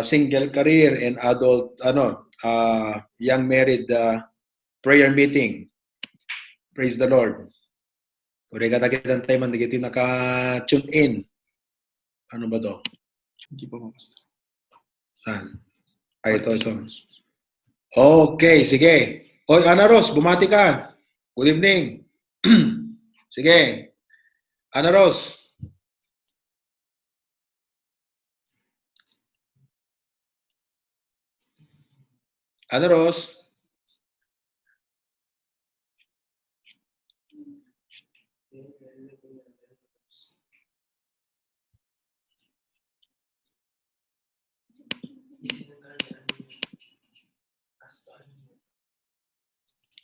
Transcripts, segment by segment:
single career and adult young married prayer meeting. Praise the Lord. Kung katakitan tayo man, hindi naka-tune in. Ano ba to? Hindi pa mo. Saan? Ay, ito. Okay, sige. Oy, Ana Ros, bumati ka. Good evening. Sige. Ana Ros. Ana Ros.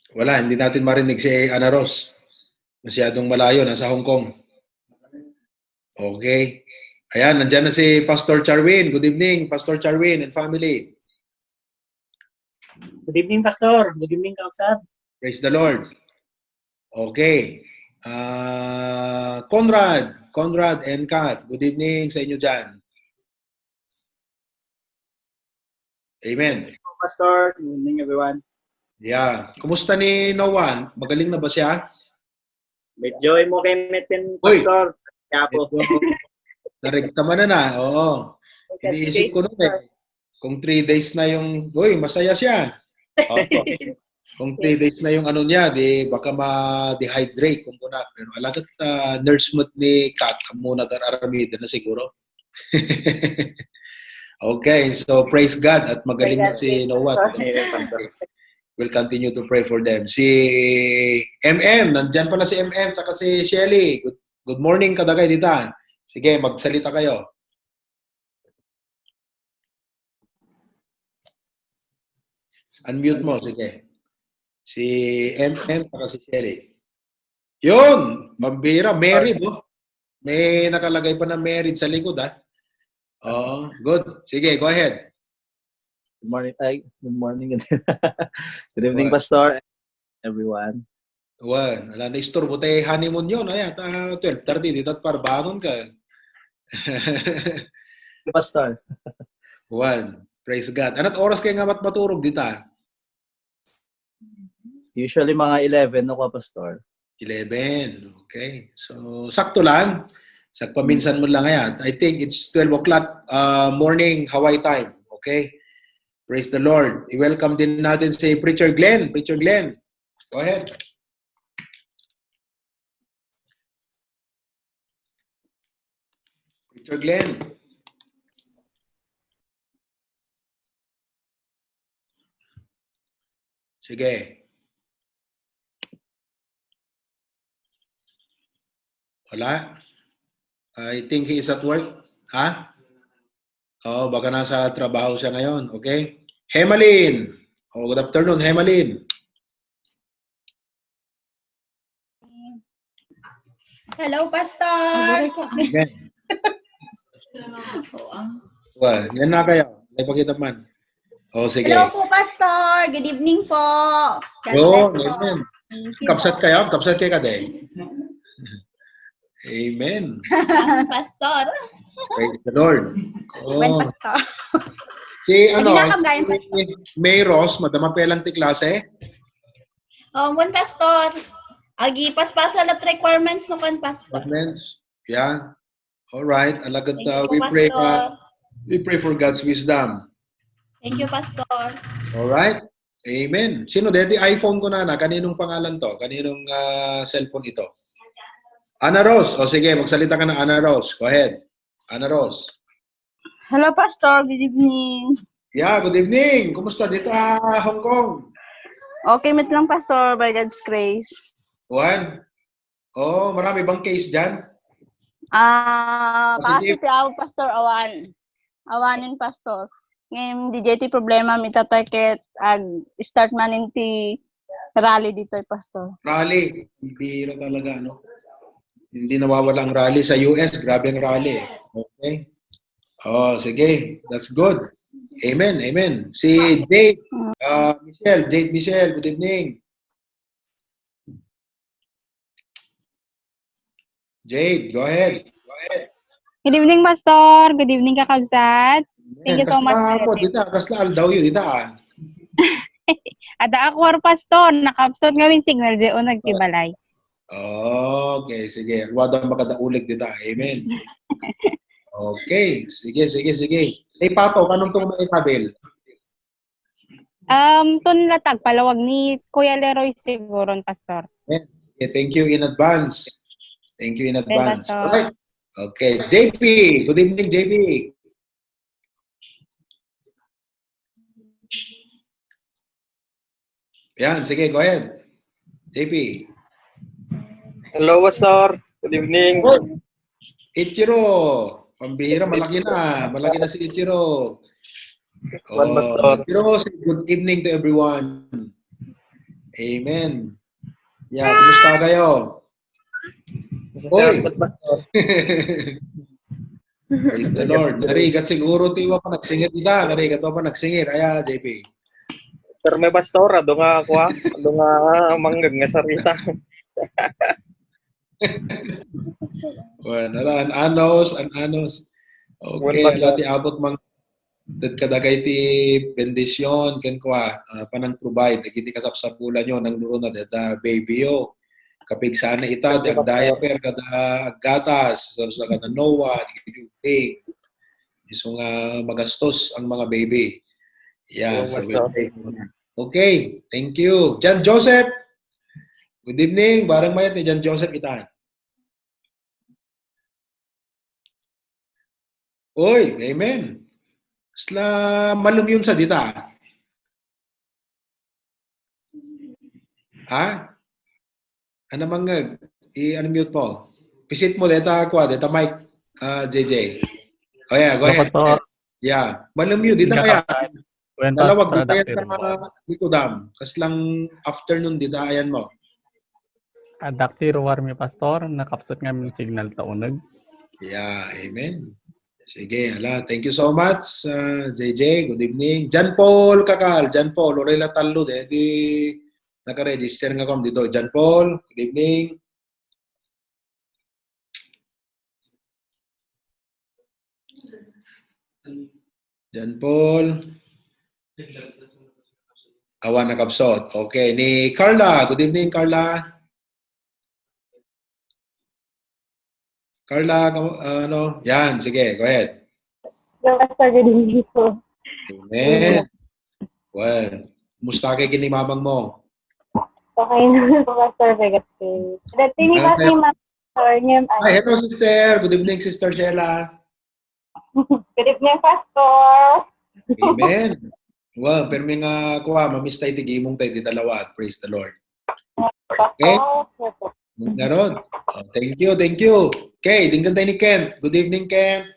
Wala, hindi natin marinig si Ana Ros. Masyadong malayo, nasa Hong Kong. Okay. Ayan, nandyan na si Pastor Charwin. Good evening, Pastor Charwin and family. Good evening, Pastor. Good evening, Kausap. Praise the Lord. Okay. Conrad and Kath, good evening sa inyo dyan. Amen. Good evening, Pastor. Good evening, everyone. Yeah. Kumusta ni Noah? Magaling na ba siya? Medyo mo kay Metin, Pastor. Kaya po. Narigtama na. Oo. Iniisip ko nun eh. Kung 3 days na yung, masaya siya. Kung 3 days na yung ano niya, di baka ma-dehydrate kung muna. Pero alagat nurse mo't ni Kat, muna aramida na siguro. Okay, so praise God at magaling na si Noah. We'll continue to pray for them. Si MM, nandyan pala si MM, saka si Shelly. Good morning, kadagay dita. Sige, magsalita kayo. Unmute mo, sige. Si MM, saka si Shelly. Yun! Mambira, married, oh. May nakalagay pa na married sa likod, ah. Oh, good. Sige, go ahead. Good morning. Good morning. Good evening, Pastor. Everyone. Wan, wala na istorbo tayo honeymoon yun. Ayan, 12:30, dito at parbangon ka. Pastor. One, praise God. Anong oras kayo nga maturog dito? Usually mga 11 ako, Pastor. 11, okay. So, sakto lang. Paminsan mo lang yan. I think it's 12 o'clock morning Hawaii time. Okay? Praise the Lord. I-welcome din natin si Preacher Glenn. Preacher Glenn, go ahead. Preacher Glenn. Sige. Wala? I think he is at work. Ha? Oh, baka nasa trabaho siya ngayon. Okay? Hemalin. Oh, good afternoon, Hemalin. Hello, Pastor. Amen. Well, yan na kayo. May pakita man. Oh, sige. Hello po, Pastor. Good evening po. God bless po. Amen. Thank you Kapsat po. kayo? Kapsat kayo ka day. Amen. Pastor. Praise the Lord. When, Pastor? Si ano, Ginakam Pastor. May Ross, madama pelang ti klase? When, Pastor. Agi, paspasa lahat requirements no kan, Pastor. Requirements? Yeah. All right. Alagad, Thank you, we pray for God's wisdom. Thank you, Pastor. All right. Amen. Sino deti iPhone ko na? Kaninong pangalan to? Kaninong cellphone ito? Ana Rose. O sige, magsalita ka na, Ana Rose. Go ahead. Ana Rose. Hello, Pastor. Good evening. Yeah, good evening. Kumusta dito Hong Kong? Okay, mit lang, Pastor, by God's grace. Juan? Oh, marami bang case dyan? Kasi ti ako, Pastor, awanin, Pastor. Ngayon, DJ ti problema, mitatarket, start manin ti rally dito, Pastor. Rally. Bihira talaga, no? Hindi nawawala ang rally sa US. Grabe ang rally. Okay? Oh, sige. That's good. Amen. Amen. Si Jade Michelle. Good evening. Jade, go ahead. Good evening, Pastor. Good evening, Kakabsat. Thank you so much. Ako, dita, kasla aldaw yun, dita. Ada ako, Pastor. Nakabsat ngawin signal di o nagtibalay. Okay, sige. Wala makadaulig dita. Amen. Okay, sige. Eh, Pato, anong itong mga ikabil? Tun latag palawag ni Kuya Leroy siguro, Pastor. Okay, thank you in advance. Thank you in advance. Pastor. Alright. Okay, JP. Good evening, JP. Yan, sige, go ahead. JP. Hello, Pastor. Good evening. Oh, Ichiro. Pambihira, malaki na si Ichiro. Juan Pastor. Ichiro, say good evening to everyone. Amen. Yeah, kumusta kayo? Oy! Salamat, Pastor. Praise the Lord. Narigat siguro tiwa pa nagsingit ita. Narigat pa nagsingit. Aya, JP. Pero may Pastor, ado nga ako ha. Ado nga manggag nga sarita. Well, ang anos. Okay, Well, alati abot mang kadagay ti bendisyon ken kwa panang provide kiti kasapsapulan yo nang luro na data baby yo. Kapig sana ita di ag diaper kada aggatas sa kada Noah di iso nga magastos ang mga baby. Yeah, Oo, so Pastor. okay, thank you. John Joseph. Good evening. Barang mayat ni John Joseph ita. Oy, amen. Sla malum yun sa dita. Ha? Ano mangag? I-unmute mo. Visit mo data ko, data mic, JJ. Oh yeah, go ahead. Pastor. Yeah. Malum yun. Dita kaya. When Dalawag Pastor di kaya Dr. na likudam. Kas lang afternoon dita ayan mo. Dr. Warmi Pastor, nakapsot nga min signal taunag. Yeah, amen. Sige, ala. Thank you so much, JJ. Good evening. John Paul Kakal. John Paul. Orela talo di naka-register nga kom dito. John Paul. Good evening. John Paul. Awan nakapsot. Okay. Ni Carla. Good evening, Carla. Carla, ano? Yan. Sige, go ahead. Pastor, good evening po. Amen. Well, kumusta kay kinimamang mo? Okay naman po, Pastor Vegasquez. Dati ni Okay. Pastor niya. Hi, hello, sister. Good evening, Sister Sheila. Good evening, Pastor. Amen. Well, pero may nga kuha, mamiss tayo tigimong tayo di dalawa. Praise the Lord. Okay? Pastor. Ganon. Oh, thank you. Okay, tingnan tayo ni Kent. Good evening, Kent.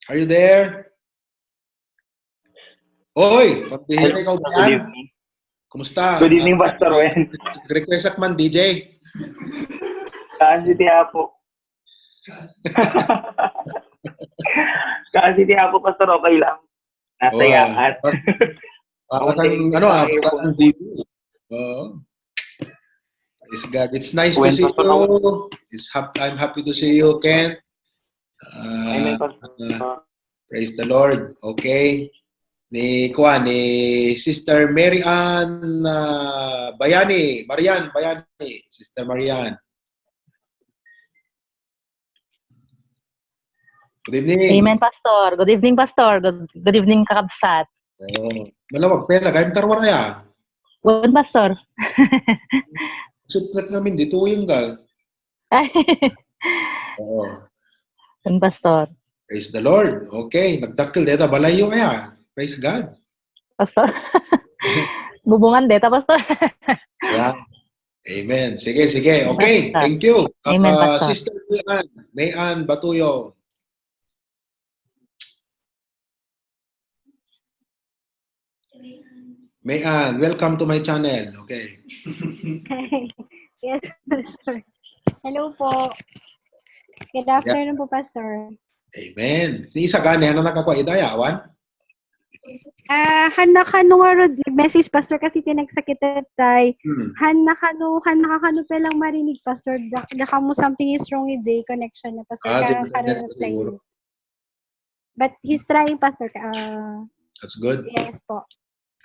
Are you there? Oy, pambihira ikaw ba Good yan? evening. Kumusta? Good evening, Pastor Wen. Request man, DJ. Kasi tiya po. Kasi tiya po, Pastor, okay lang. Nasayaan. Parang, parang DJ. Oh. Praise God. It's nice to see you. I'm happy to see you, Ken. Amen, Pastor. Praise the Lord. Okay. Ni Sister Mary Ann Marian Bayani. Sister Marian. Good evening. Amen, Pastor. Good evening, Pastor. Good evening, Kakabsat. Oh, malawag pela. Gayam karwaraya. Good, Pastor. Suplat namin dito yung gal. Oo. Good, Pastor. Praise the Lord. Okay. Nagdakil dito. Balayo kaya. Praise God. Pastor. Bubungan deta, Pastor. Yeah. Amen. Sige. Okay. Pastor. Thank you. Amen, Pastor. Sister Mayan Batuyo. Mayan, welcome to my channel. Okay. Yes, Pastor. Hello po. Good afternoon po, Pastor. Amen. Ni isa gani ano nakakuha itayawan? Hanakano nga rod, nag-message pastor kasi tinagsakit tay. Hmm. Hanakano pa lang marinig pastor. Daka mo something is wrong with Zay connection na pastor. Disconnect Karon ko siguro. But he's trying pastor. That's good. Yes po.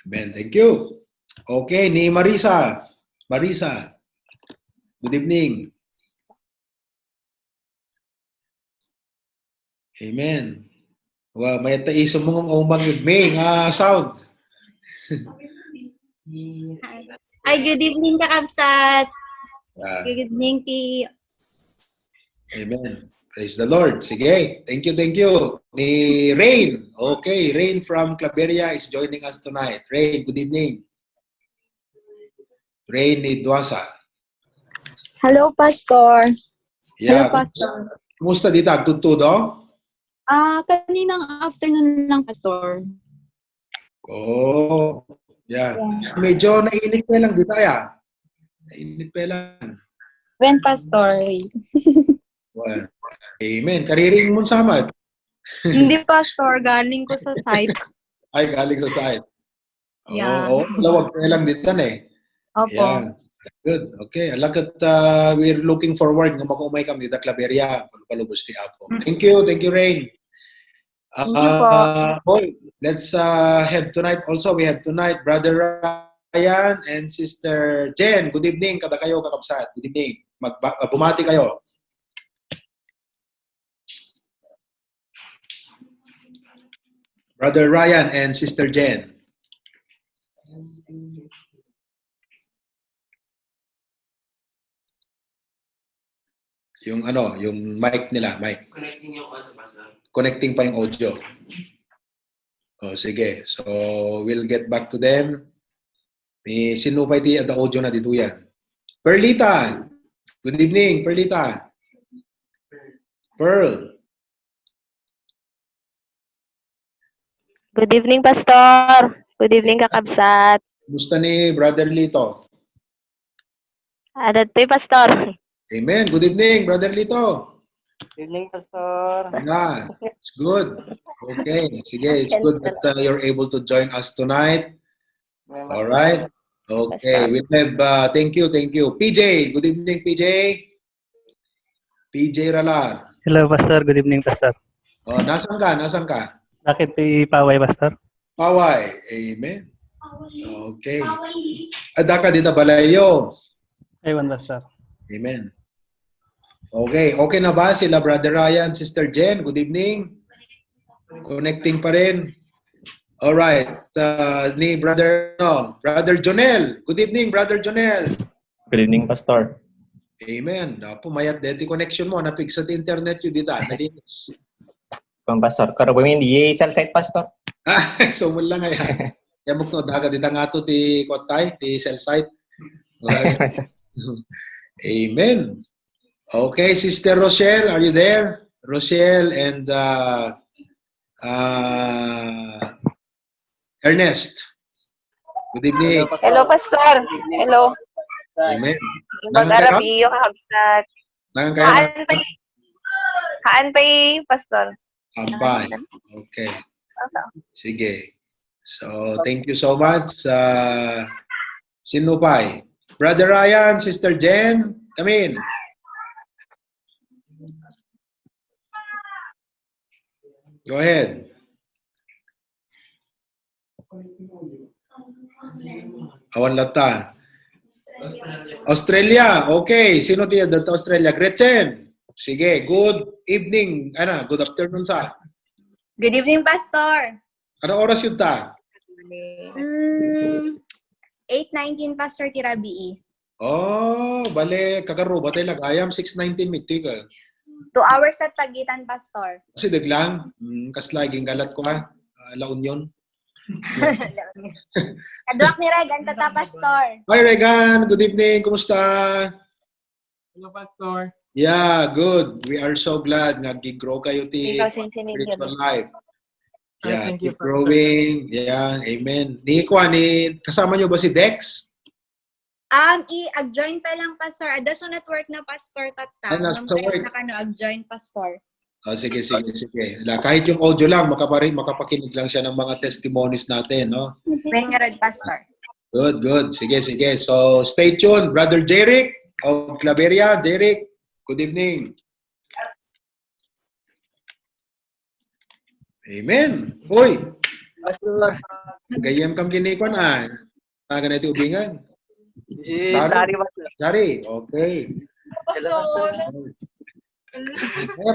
Amen. Thank you. Okay, ni Marisa. Marisa. Good evening. Amen. Wow, may taiso mo ng umang igming sound. Ay, good evening, Kakabsat. Ah, Good evening, Ki. amen. Praise the Lord. Sige. Thank you, thank you. Ni Rain. Okay, Rain from Claveria is joining us tonight. Rain, good evening. Rain ni Duasa. Hello, Pastor. Hello, Yeah. Pastor. Kumusta dito? Agtutudo? Kaninang afternoon lang, Pastor. Oh, yeah. Medyo nainit pa lang dito, ya. Nainit pa lang. When, Pastor? Well, amen. Kariring mo sama. Hindi, Pastor. Galing ko sa site. Ay, galing sa site. Yeah. Oo, lawag pa lang dito na eh. Opo. Yeah. Good. Okay. Alagat we're looking forward na mag-umay kami dito Claveria. Palubos ti Apo. Thank you. Thank you, Rain. Thank you po. Boy, let's have tonight also. We have tonight Brother Ryan and Sister Jen. Good evening. Kada kayo kakabsat. Good evening. Bumati kayo. Brother Ryan and Sister Jen. Yung yung mic nila, mic. Connecting yung audio, Pastor. Connecting pa yung audio. Oh, sige. So, we'll get back to them. Sino pa iti ada audio na dito yan? Perlita. Good evening, Perlita. Pearl. Good evening, Pastor. Good evening, Kakabsat. Gusto ni Brother Lito. Adatoy, Pastor. Amen. Good evening, Brother Lito. Good evening, Pastor. Yeah, it's good. Okay. Sige, it's good that you're able to join us tonight. All right. Okay. We have, thank you. PJ. Good evening, PJ. PJ Ralar. Hello, Pastor. Good evening, Pastor. Oh, nasan ka? Bakit Paway, Pastor? Paway. Amen. Okay. Ada ka dito balayo. Aywan, Pastor. Amen. Okay. Okay na ba sila Brother Ryan, Sister Jen? Good evening. Connecting pa rin. All right. Ni Brother Jonel. Good evening, Brother Jonel. Good evening, Pastor. Amen. Pumayat deti connection mo. Napig sa internet yun dito. Nalinis. Pastor, karo ba hindi cell site, Pastor? So mula nga yan. Kaya mo daga dito nga ito ti Kotay, ti cell site. Amen. Okay, Sister Rochelle, are you there? Rochelle and Ernest. Good evening. Hello, Pastor. Hello. Amen. Mag-arabi yung Kakabsat. Haan pa Pastor. Ambay. Okay. Sige. So, thank you so much. Sino pa? Brother Ryan, Sister Jen, come in. Go ahead. Awan lata. Australia. Okay. Sino tiya dito Australia? Gretchen. Sige. Good evening. Good afternoon sa. Good evening, Pastor. Ano oras yun ta? 8:19, Pastor Tirabii. Oh, bale. Kakaro ba tayo nag-ayam? 6:19 miti ka. 2 hours at pagitan, Pastor. Kasi daglang. Kaslaging galat ko ha. La Union. Kaduak ni Regan, tata, Pastor. Hi, Regan. Good evening. Kumusta? Hello, Pastor. Yeah, good. We are so glad nga gigrow kayo ti spiritual life. Yeah, thank you, keep growing. Yeah, amen. Kasama nyo ba si Dex? I-join pa lang, Pastor. Adaso network na, Pastor, tata. Nasa work. Ag-join, Pastor. Oh, sige. Kahit yung audio lang, makapakinig lang siya ng mga testimonies natin, no? Bengarad, Pastor. Good. Sige. So, stay tuned. Brother Jeric of Claveria. Jeric, good evening. Amen. Uy, Pastor. gayam kam ginikon Taga na ito ubingan. Sari, Pastor. Sari, okay. Pastor.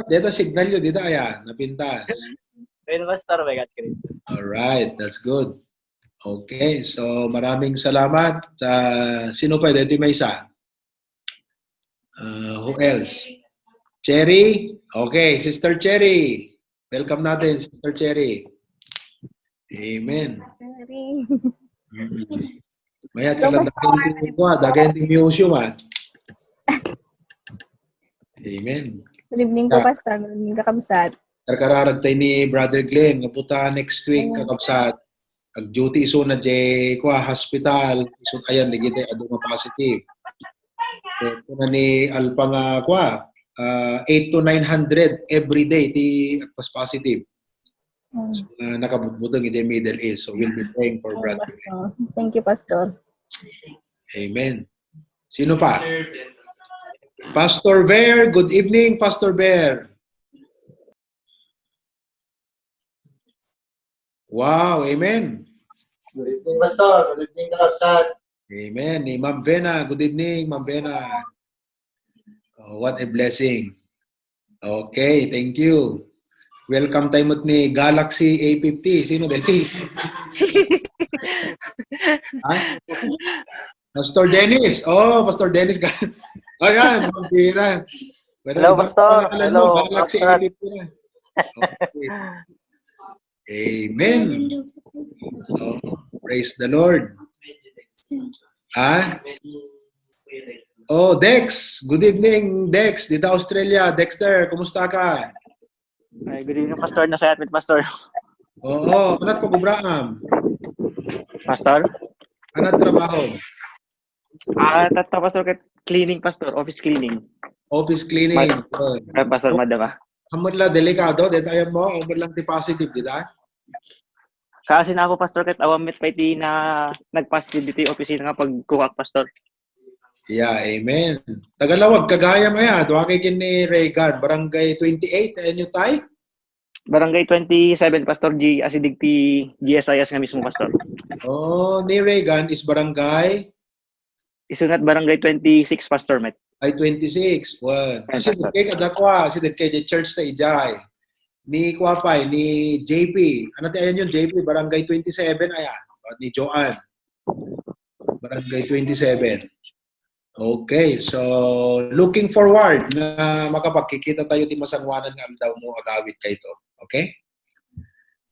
Dito signal yun. Dito, ayan. Napintas. Ayun, Pastor. May God grace. Alright, that's good. Okay, so maraming salamat. Sino pa? Dito may isa. Who else? Cherry? Okay, Sister Cherry. Welcome natin, Sister Cherry. Amen. Mayat ka lang dagay yung museum Amen. Good evening po, Pastor. Good evening, kakabsat. Karkararag tayo ni Brother Glenn. Kaputa next week, kakabsat. Ag-duty iso na hospital. Iso ayan, nagigit ado nga positive. Ito na ni Alpa nga 8 to 900 every day ti positive. So, nakabutbutang iti Middle East. So we'll be praying for Brother Glenn. Thank you, Pastor. Amen. Sino pa? Pastor Bear, good evening, Pastor Bear. Wow, amen. Good evening, Pastor. Good evening, Kalapsat. Amen. Ni Ma'am Vena, good evening, Ma'am Vena. Oh, what a blessing. Okay, thank you. Welcome tayo mo ni Galaxy A50. Sino dati? Pastor Dennis. Oh, Pastor Dennis. Ayan, mabira. Hello, Pastor. Hello, Galaxy Pastor. A50 na. Okay. Amen. Oh, praise the Lord. Oh, Dex. Good evening, Dex. Dito Australia. Dexter, kumusta ka? Ay, good evening, Pastor. Nasa Atmit, Pastor. Oo. Anat ko gubraam? Pastor? Anat trabaho? Tata, Pastor, cleaning, Pastor. Office cleaning. Office cleaning. Pastor, madama. Amod la delikado. Dito ayan mo. Amod lang ti positive. Dito Kasi na ako, Pastor, kahit awamit pa iti na nag-positive dito yung opisina nga pagkukak, Pastor. Yeah, amen. Tagalawag, kagaya maya. Duwa kay ni Reagan. Barangay 28. Ayan yung tay? Barangay 27, Pastor G. Asidig ti GSIS nga mismo, Pastor. Oh, ni Reagan is barangay? Isunat barangay 26, Pastor, Met. Ay, 26. Well, kasi Pastor. kay kadakwa. Kasi kay church sa Ijay. Ni Kwapay, ni JP. Ano tayo yun, JP? Barangay 27, ayan. Ni Joanne. Barangay 27. Okay, so looking forward na makapagkikita tayo di masangwanan ng aldaw mo agawit kayo ito. Okay?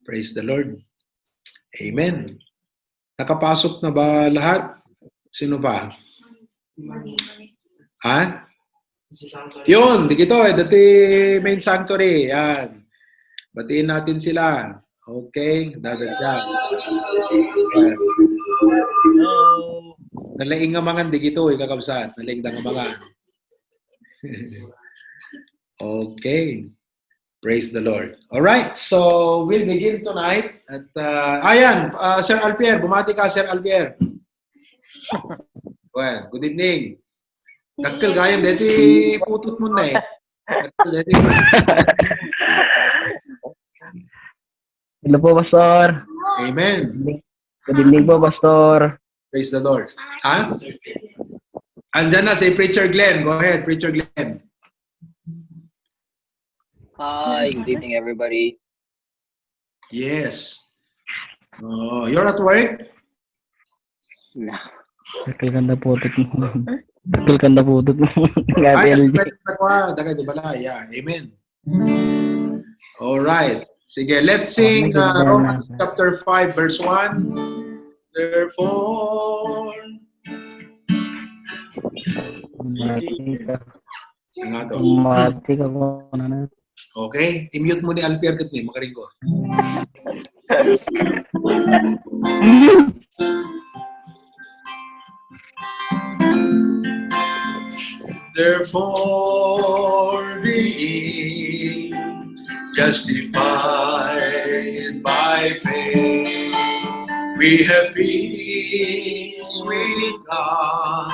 Praise the Lord. Amen. Nakapasok na ba lahat? Sino pa? Ha? Yun, di kito dati main sanctuary. Yan. Batiin natin sila. Okay? Dadagdag. Nalaing nga mga di kito kakabsat. Nalaing nga mga. Okay. Praise the Lord. All right. So, we'll begin tonight. At, ayan, Sir Alpier. Bumati ka, Sir Alpier. Well, good evening. Kakil gayam, deti putut mo na eh. Kakil deti. Hello po, Pastor. Amen. Good evening po, Pastor. Praise the Lord. Ha? Andyan na si Preacher Glenn. Go ahead, Preacher Glenn. Hi, good evening, everybody. Yes. You're at work? No. Sakil kanda putot mo. Sakil kanda putot mo. Ay, daga di bala. Yeah, amen. All right. Sige, let's sing Romans chapter 5, verse 1. Therefore, mati ka ko na. Okay, i-mute mo ni Alpier kat ni makaringgo. Therefore, being justified by faith. We have peace with God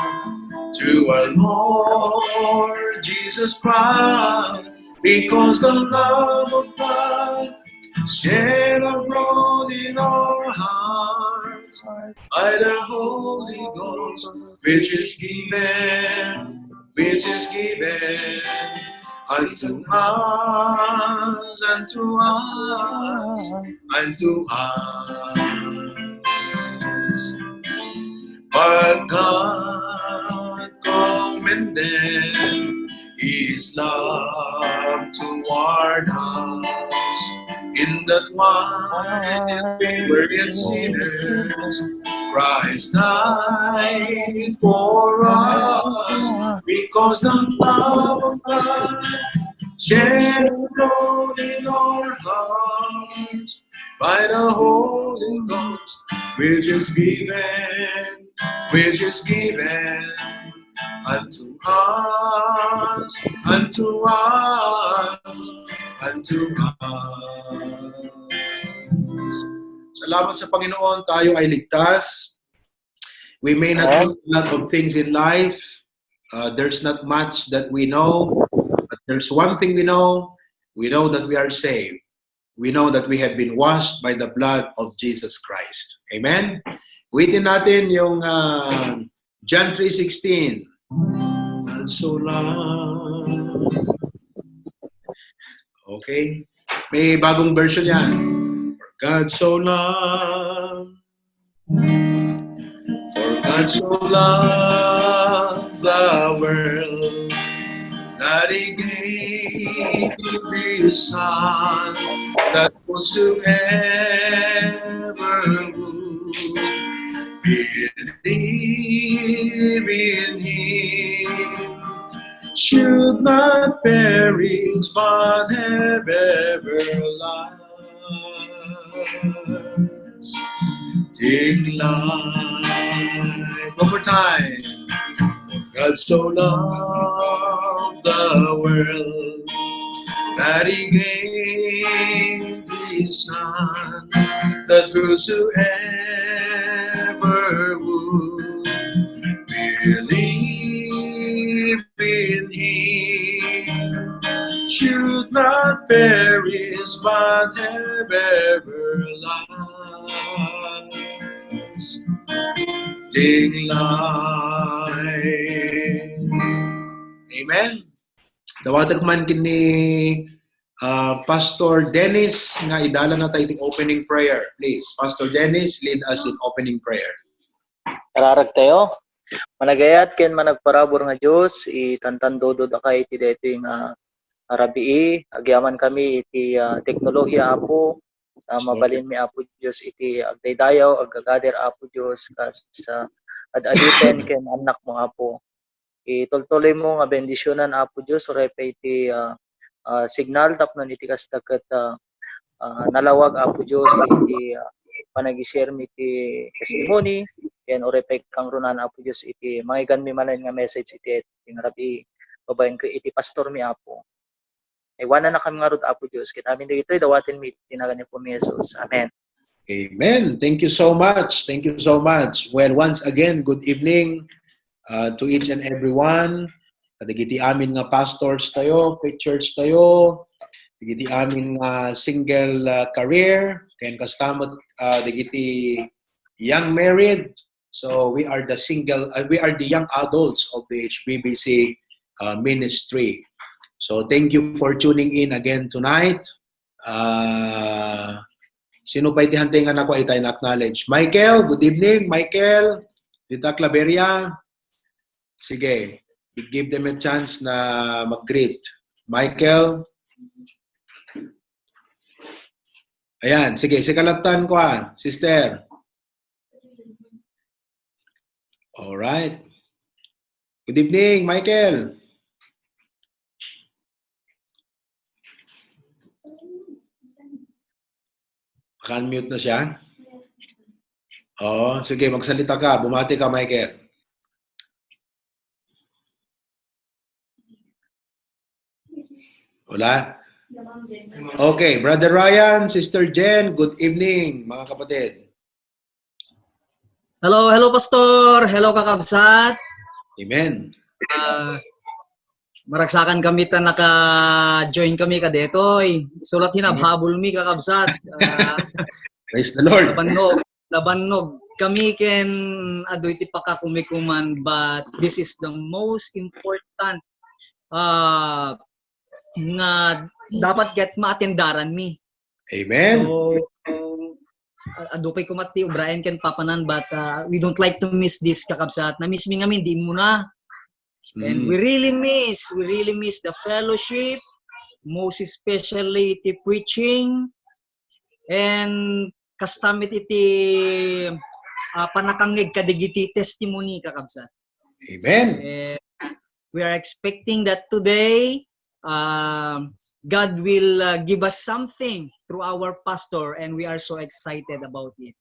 through our Lord Jesus Christ, because the love of God shed abroad in our hearts by the Holy Ghost, which is given unto us, unto us, unto us. But God commended His love toward us, in that while we were yet sinners, Christ died for us, because the love of God shed abroad in our hearts by the Holy Ghost, which is given unto us, unto us, unto us. Salamat sa Panginoon, tayo ay ligtas. We may not know a lot of things in life. There's not much that we know, but there's one thing we know. We know that we are saved. We know that we have been washed by the blood of Jesus Christ. Amen? Ulitin natin yung John 3:16. God so loved. Okay? May bagong version yan. For God so loved. For God so loved the world that He gave His Son, that whosoever would believe in Him should not perish but have everlasting life. One more time. God so loved the world that He gave His Son, that whosoever would believe in Him should not perish but have everlasting life. Amen. Dawatan ko man kini Pastor Dennis nga idala na tayo ting opening prayer. Please, Pastor Dennis, lead us in opening prayer. Kararag tayo. Managayat ken managparabor nga Dios itantandodod akay iti daytoy nga arabii agyaman kami iti teknolohiya apo mabalin mi apo Dios iti agdaydayaw agagader apo Dios kas sa adaditen ken anak mo apo. Itultuloy mo nga bendisyonan apo Dios oray pa iti signal tapnon iti kasdaket nalawag apo Dios iti panag-share mi iti testimony ken oray pa kang runan apo Dios iti manggigan mi manen nga message iti ngarabi babaen ko iti pastor mi apo. Iwanan na kami nga rod apo Dios ket amin dagitoy dawaten mi iti nagan ni Jesus. Amen. Amen. Thank you so much. Thank you so much. Well, once again, good evening to each and everyone. Kadagiti amin nga pastors tayo, preachers tayo, digiti amin nga single career, ken kastamot digiti young married. So we are the young adults of the HBBC ministry. So thank you for tuning in again tonight. Sino pa itihantingan ako ay tayo na-acknowledge? Michael, good evening. Michael, Tita Claveria. Sige, give them a chance na mag-greet. Michael. Ayan, sige, sikalatan ko sister. Alright. Good evening, Michael. Maka-unmute na siya? Oo, sige, magsalita ka. Bumati ka, Michael. Wala? Okay, Brother Ryan, Sister Jen, good evening, mga kapatid. Hello, Pastor. Hello, kakabsat. Amen. Maragsakan kami ta naka-join kami kadetoy. Sulat hinabhabol mi kakabsat. Praise the Lord. Labannog. Kami ken adoy ti pakakumikuman, but this is the most important nga dapat get maatendaran mi. Amen. So, adupay ko mati Brian ken papanan, but we don't like to miss this kakabsat. Na-miss mi ngamin, di mo na. And we really miss the fellowship, most especially the preaching, and kastamit iti panakangig kadigiti testimony kakabsat. Amen. We are expecting that today God will give us something through our pastor, and we are so excited about it.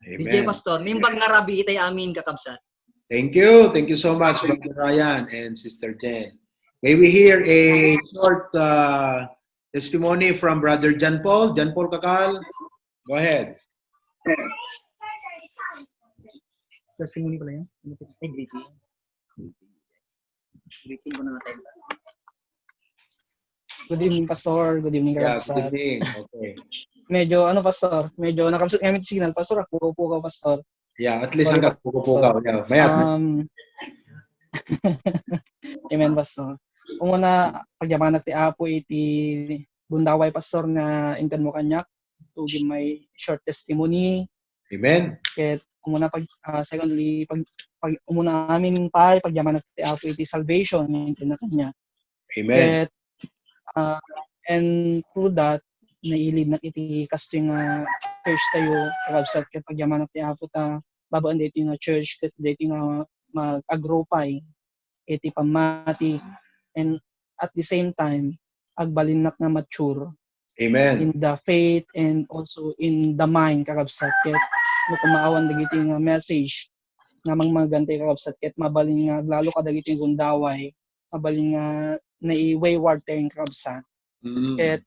Amen. DJ Pastor, nimbag nga rabi itay amin kakabsat. Thank you. Thank you so much, Brother Ryan and Sister Jen. May we hear a short testimony from Brother John Paul. John Paul Kakal, go ahead. Testimony pala yan? Ay, greeting. Greeting ko na natin. Good evening, Pastor. Good evening, Yeah, Pastor. good evening. Okay. Medyo, Pastor? Medyo nakapsot kami signal. Pastor, ako po ka, Pastor. Yeah, at least Sorry, hanggang pupukaw. Yeah, mayat. Amen, Pastor. Una, pagyaman natin apo iti bundaway, Pastor, na intan mo kanyak to give my short testimony. Amen. Ket umuna secondly umuna amin pa pagyaman natin apo iti salvation intan na kanya. Amen. Ket and through that nailid na iti casting church tayo kakabsat ket pagyaman natin apo ta babaan dito nga church ket dito nga mag-agrupay iti pamati, and at the same time agbalinak nga mature. Amen. In the faith and also in the mind kakabsat ket no kumaawan dagiti nga message nga magantay kakabsat ket mabalin nga lalo ka dagiti gundaway, mabalin nga nai-wayward tayong kakabsat. Ket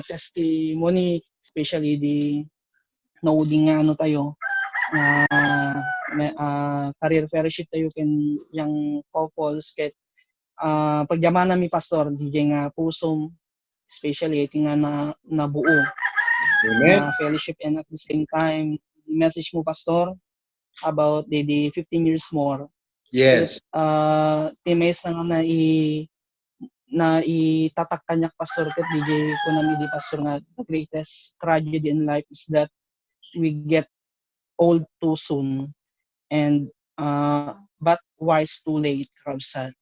testimony especially di nauding nga tayo career fellowship tayo ken yang couples ket pagyamana mi pastor DJ nga pusom especially iti nga nabuo. Amen. Fellowship, and at the same time message mo pastor about the 15 years more. Yes. Times na itatak kanyak pastor ket DJ ko na di pastor nga the greatest tragedy in life is that we get old too soon, and but wise too late kabsat.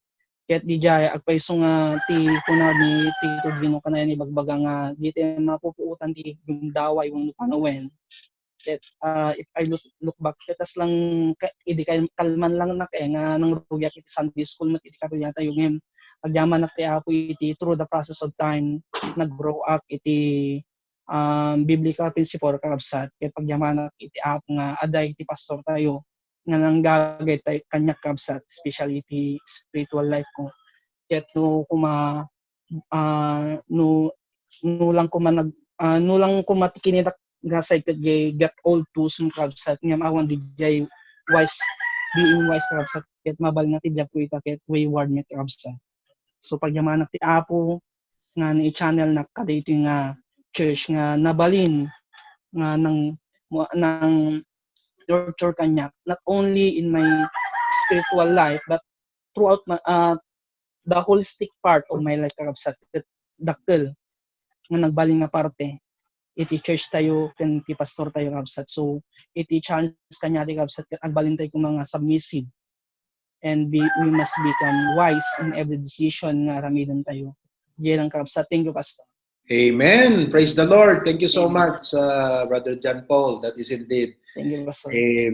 Ket di jay agpaiso nga ti kuna ni ti tudlino kanayan ni bagbaga nga dito mapupuutan ti gundaway yung panawen. Ket if I look back ketas lang idi kay kalman lang na kay nga nang rugyak iti Sunday school mat iti kapilya tayo ngem agyaman na ti apo iti through the process of time nag-grow up iti biblical principle kakabsat ket pagyaman iti apo nga aday iti pastor tayo nga nanggagay tayo kanyak kabsat especially iti spiritual life ko ket no kuma no lang kumatikinik gasay ket get old too soon kabsat ngem awan di jay wise being wise kabsat ket mabal nga ti diap ita ket wayward nga kabsat. So pagyaman ti apo nga ni channel na kadito nga church nga nabalin nga nang nurture kanya not only in my spiritual life but throughout the holistic part of my life kakabsat dakkel nga nagbalin nga parte iti church tayo ken ti pastor tayo kakabsat. So iti challenge kanya ti kakabsat agbalin tayo kung mga submissive, and we must become wise in every decision nga ramidan tayo. Diyan ang kakabsat. Thank you, pastor. Amen. Praise the Lord. Thank you so much, Brother John Paul. That is indeed a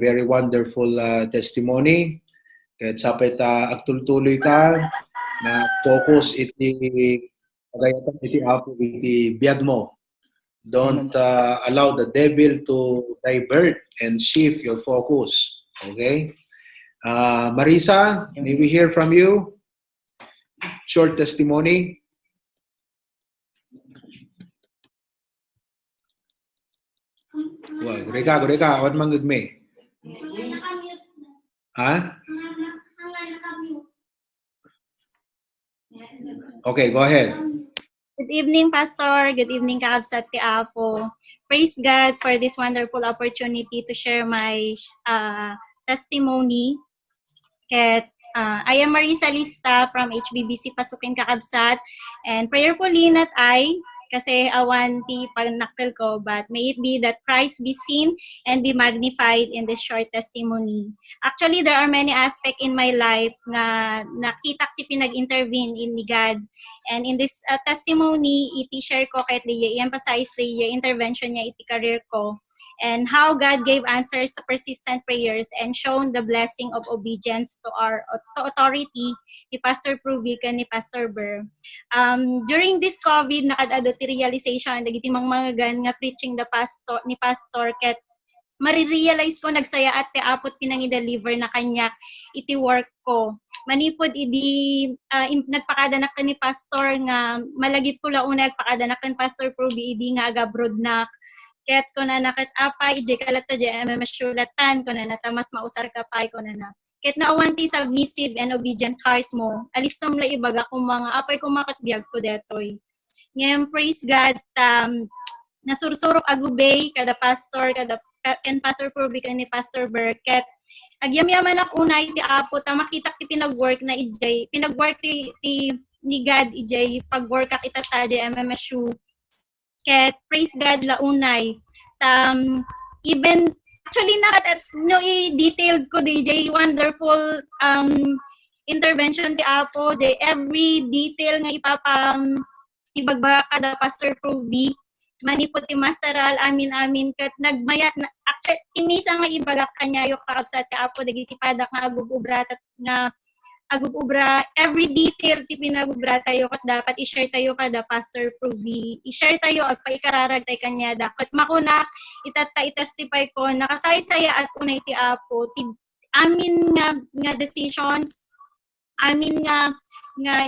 very wonderful testimony. Kahit sapit agtultuloy ka na focus iti pagayatan iti apo iti biyag mo. Don't allow the devil to divert and shift your focus. Okay? Marisa, may we hear from you? Short testimony. Well, gureka, awan man gud me. Ha? Okay, go ahead. Good evening, Pastor. Good evening, Kaabsat Ti Apo. Praise God for this wonderful opportunity to share my testimony. I am Marisa Lista from HBBC Pasukin Kakabsat, and prayerfully not I, kasi awan ti pagnakil ko, but may it be that Christ be seen and be magnified in this short testimony. Actually, there are many aspects in my life nga nakita ti pinag-intervene in ni God. And in this testimony, iti-share ko kahit i-emphasize the intervention niya iti career ko, and how God gave answers to persistent prayers and shown the blessing of obedience to our authority ni Pastor Pruvic and ni Pastor Burr. During this COVID, nakadado ti realization, dagiti mga gan nga preaching ni Pastor, ket marirealize ko nagsaya at ti apot pinang-deliver na kanyak iti work ko. Manipod nagpakadanak ka ni Pastor nga malagip ko launa nagpakadanak kan Pastor Pruvi idi nga agabroad na ket ko na nakat apay ije kalata je masyulatan ko na natamas mausar ka pay ko na. Ket naawan ti submissive and obedient heart mo. Alistom la ibaga kung mga apay kumakatbiag ko detoy. Ngayon praise God nasursurok agubay kada pastor kada ken Pastor Purby ken ni Pastor Berket. Agyamyaman ak unay ti apo ta makita ti pinagwork na ijay pinagwork ti ni God ijay pagwork ak itata jay MMSU. Ket praise God la unay even actually no i-detailed ko DJ wonderful intervention ti apo jay every detail nga ibagbaga kada Pastor Pruby manipot ti masteral amin ket nagmayat na actually inisa nga ibagak kanyayo kaabsat ka apo dagiti padak nga agububra every detail ti pinagubra tayo ket dapat i-share tayo kada Pastor Pruvi i-share tayo at paikararag tay kanya dapat makunak itestify ko nakasaysaya at unay ti apo ti amin nga decisions amin nga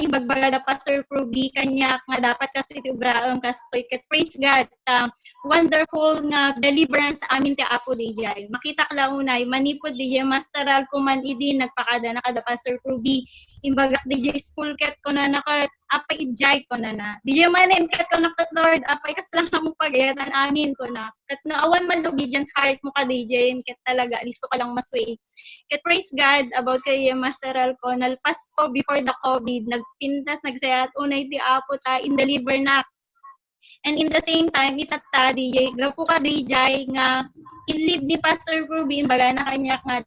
ibagbaga da Pastor Pruvi kanya nga dapat kasi ti ubraam kastoy ket praise God wonderful nga deliverance amin ti apo DJ makita kala unay manipod DJ masteral kuman idi nagpakada na kada Pastor Pruvi imbagak DJ school ket ko na nakat apay ijay ko na DJ manen ket ko na Lord apay kas lang mo pagayatan amin ko na ket naawan man obedient heart mo ka DJ ket talaga listo ka lang masway ket praise God about kay masteral ko nalpas ko before the COVID nagpintas nagsayat unay ti apo ta in deliver na and in the same time itata DJ gapo ka DJ nga in-lead ni Pastor Ruby baga na kanya nga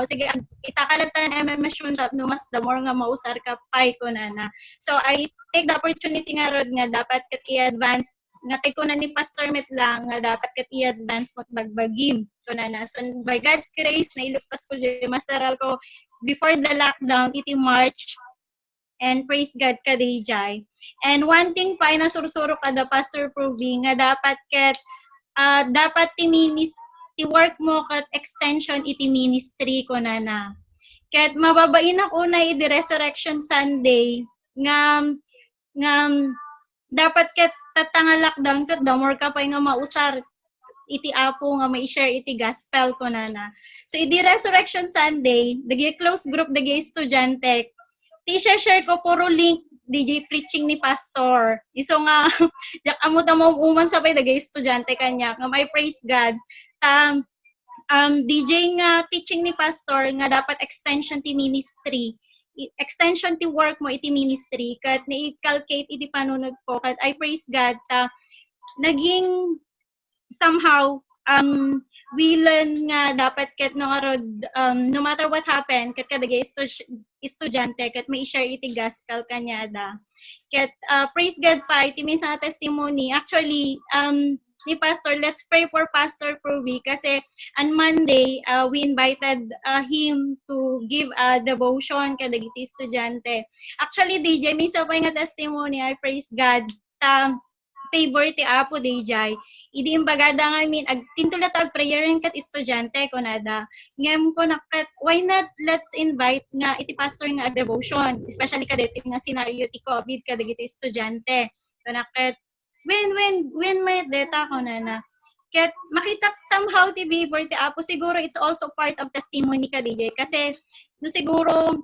sige itakalatan MMS no mas the more nga mausar ka pay ko na so I take the opportunity nga rod nga dapat ket i-advance nga kay ko na ni Pastor Met lang nga dapat ket i-advance magbagbagim ko na so by God's grace nailupas ko yung masteral ko before the lockdown iti March. And praise God ka DJ. And one thing pa na sursuro kada Pastor Pruvi nga dapat ket dapat ti work mo ket extension iti ministry ko na. Ket mababain ako na iti Resurrection Sunday nga dapat ket tatanga lockdown ket damor ka pa nga mausar iti apo nga mai-share iti gospel ko na. So iti Resurrection Sunday dagi close group dagi estudyante ti-share ko puro link DJ preaching ni Pastor. Iso nga jak amo ta mo uman sabay dagay estudyante kanya nga may praise God. DJ nga teaching ni Pastor nga dapat extension ti ministry. Extension ti work mo iti ministry kat ni-calculate iti panunod ko kat I praise God naging somehow willen nga dapat ket no matter what happen ket kadagay estudyante ket may share iti gospel kanyada ket praise God pa iti minsan testimony actually ni Pastor let's pray for Pastor Pruvi kasi on Monday we invited him to give a devotion kadagiti estudyante actually DJ minsan pa nga testimony I praise God favor ti apo DJ. Idi imbagada nga tintula tag prayerin kat estudyante ko nada. Ngem ko nakat why not let's invite nga iti pastor nga devotion especially kadeti nga scenario ti COVID kadagiti estudyante. Ko nakat when may data ko na Ket makita somehow ti Bibor ti Apo, siguro it's also part of testimony ka DJ. Kasi no siguro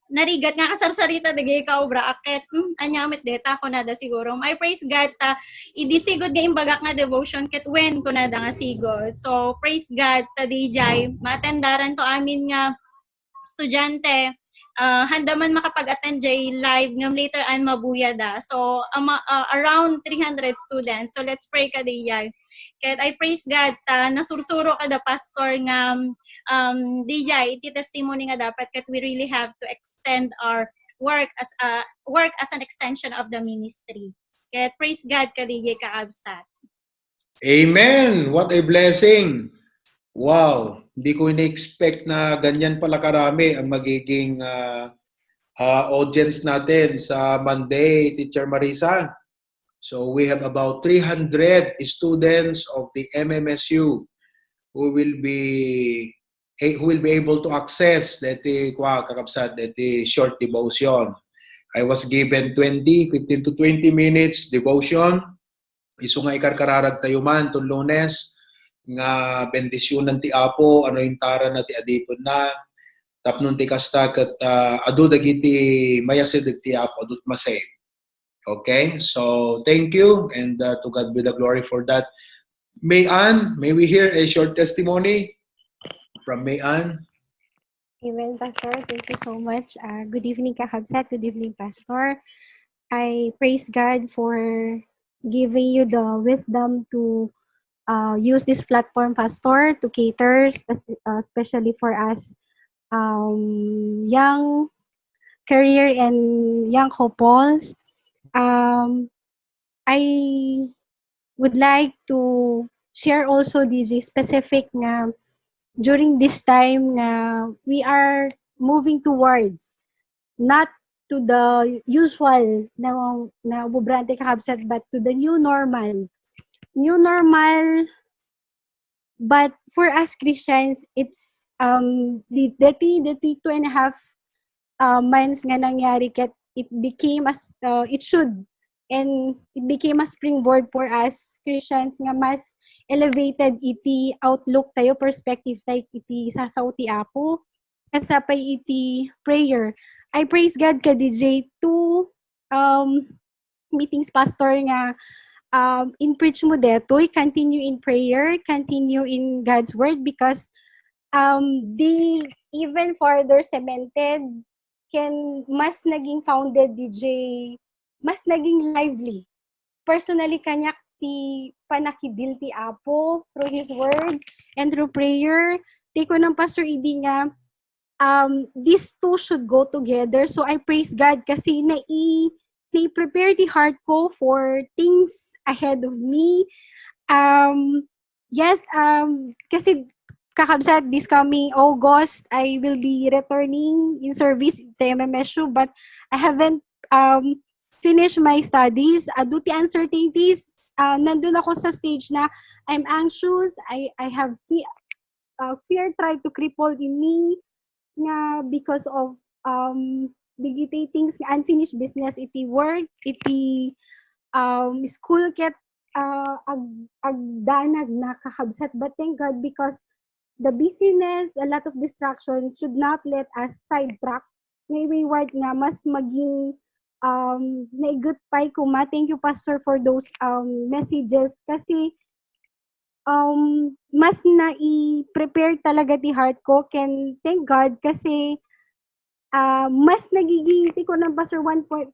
narigat nga kasarsarita dagay ka obra aket anyamit deta ko nada siguro. I praise God ta idisigod nga imbagak nga devotion ket when ko nada nga sigod. So praise God ta DJ maatendaran to amin nga estudyante handa man makapag-attend jay live ngam later an mabuya da. So around 300 students. So let's pray ka DJ. Ket I praise God ta nasursuro ka da pastor nga DJ iti testimony nga dapat ket we really have to extend our work as an extension of the ministry. Ket praise God ka DJ kaabsat. Amen! What a blessing! Wow! Hindi ko ina-expect na ganyan pala karami ang magiging audience natin sa Monday, Teacher Marisa. So we have about 300 students of the MMSU who will be able to access that short devotion. I was given 15 to 20 minutes devotion. Isu nga ikarkararag tayo man itong Lunes nga bendisyonan ti Apo, ano yung tara na ti adipon na, tapnon ti kasta kat adu dagiti mayasid ti Apo, adut masay. Okay? So, thank you and to God be the glory for that. May Ann, may we hear a short testimony from May Ann? Amen, Pastor. Thank you so much. Good evening, Kakabsat. Good evening, Pastor. I praise God for giving you the wisdom to use this platform, Pastor, to cater, especially for us young career and young couples. I would like to share also DJ specific na during this time na we are moving towards not to the usual na bubrante kakabsat but to the new normal. New normal, but for us Christians, it's the 2.5 months nga nangyari ket it became as it became a springboard for us Christians nga mas elevated iti outlook tayo, perspective tayo iti sasaw ti Apo kasapay iti prayer. I praise God ka DJ to meetings pastor nga in preach mo detoy, continue in prayer, continue in God's word because they even further cemented can mas naging founded DJ, mas naging lively. Personally kanyak ti panakibil ti Apo through His word and through prayer. Take ko ng Pastor Edi nga these two should go together. So I praise God kasi prepare the heart ko for things ahead of me. Yes, kasi kakabsat this coming August, I will be returning in service to MMSU, but I haven't finished my studies. Due to uncertainties, nandun ako sa stage na I'm anxious. I have fear try to cripple in me nga because of digitay things unfinished business iti work iti school ket agdanag na kakabsat, but thank God because the busyness, a lot of distractions should not let us sidetrack ngay wayward nga mas maging naigut pay kuma. Thank you Pastor for those messages kasi mas na-prepare talaga ti heart ko, can thank God kasi mas nagiging ko ng Pastor one point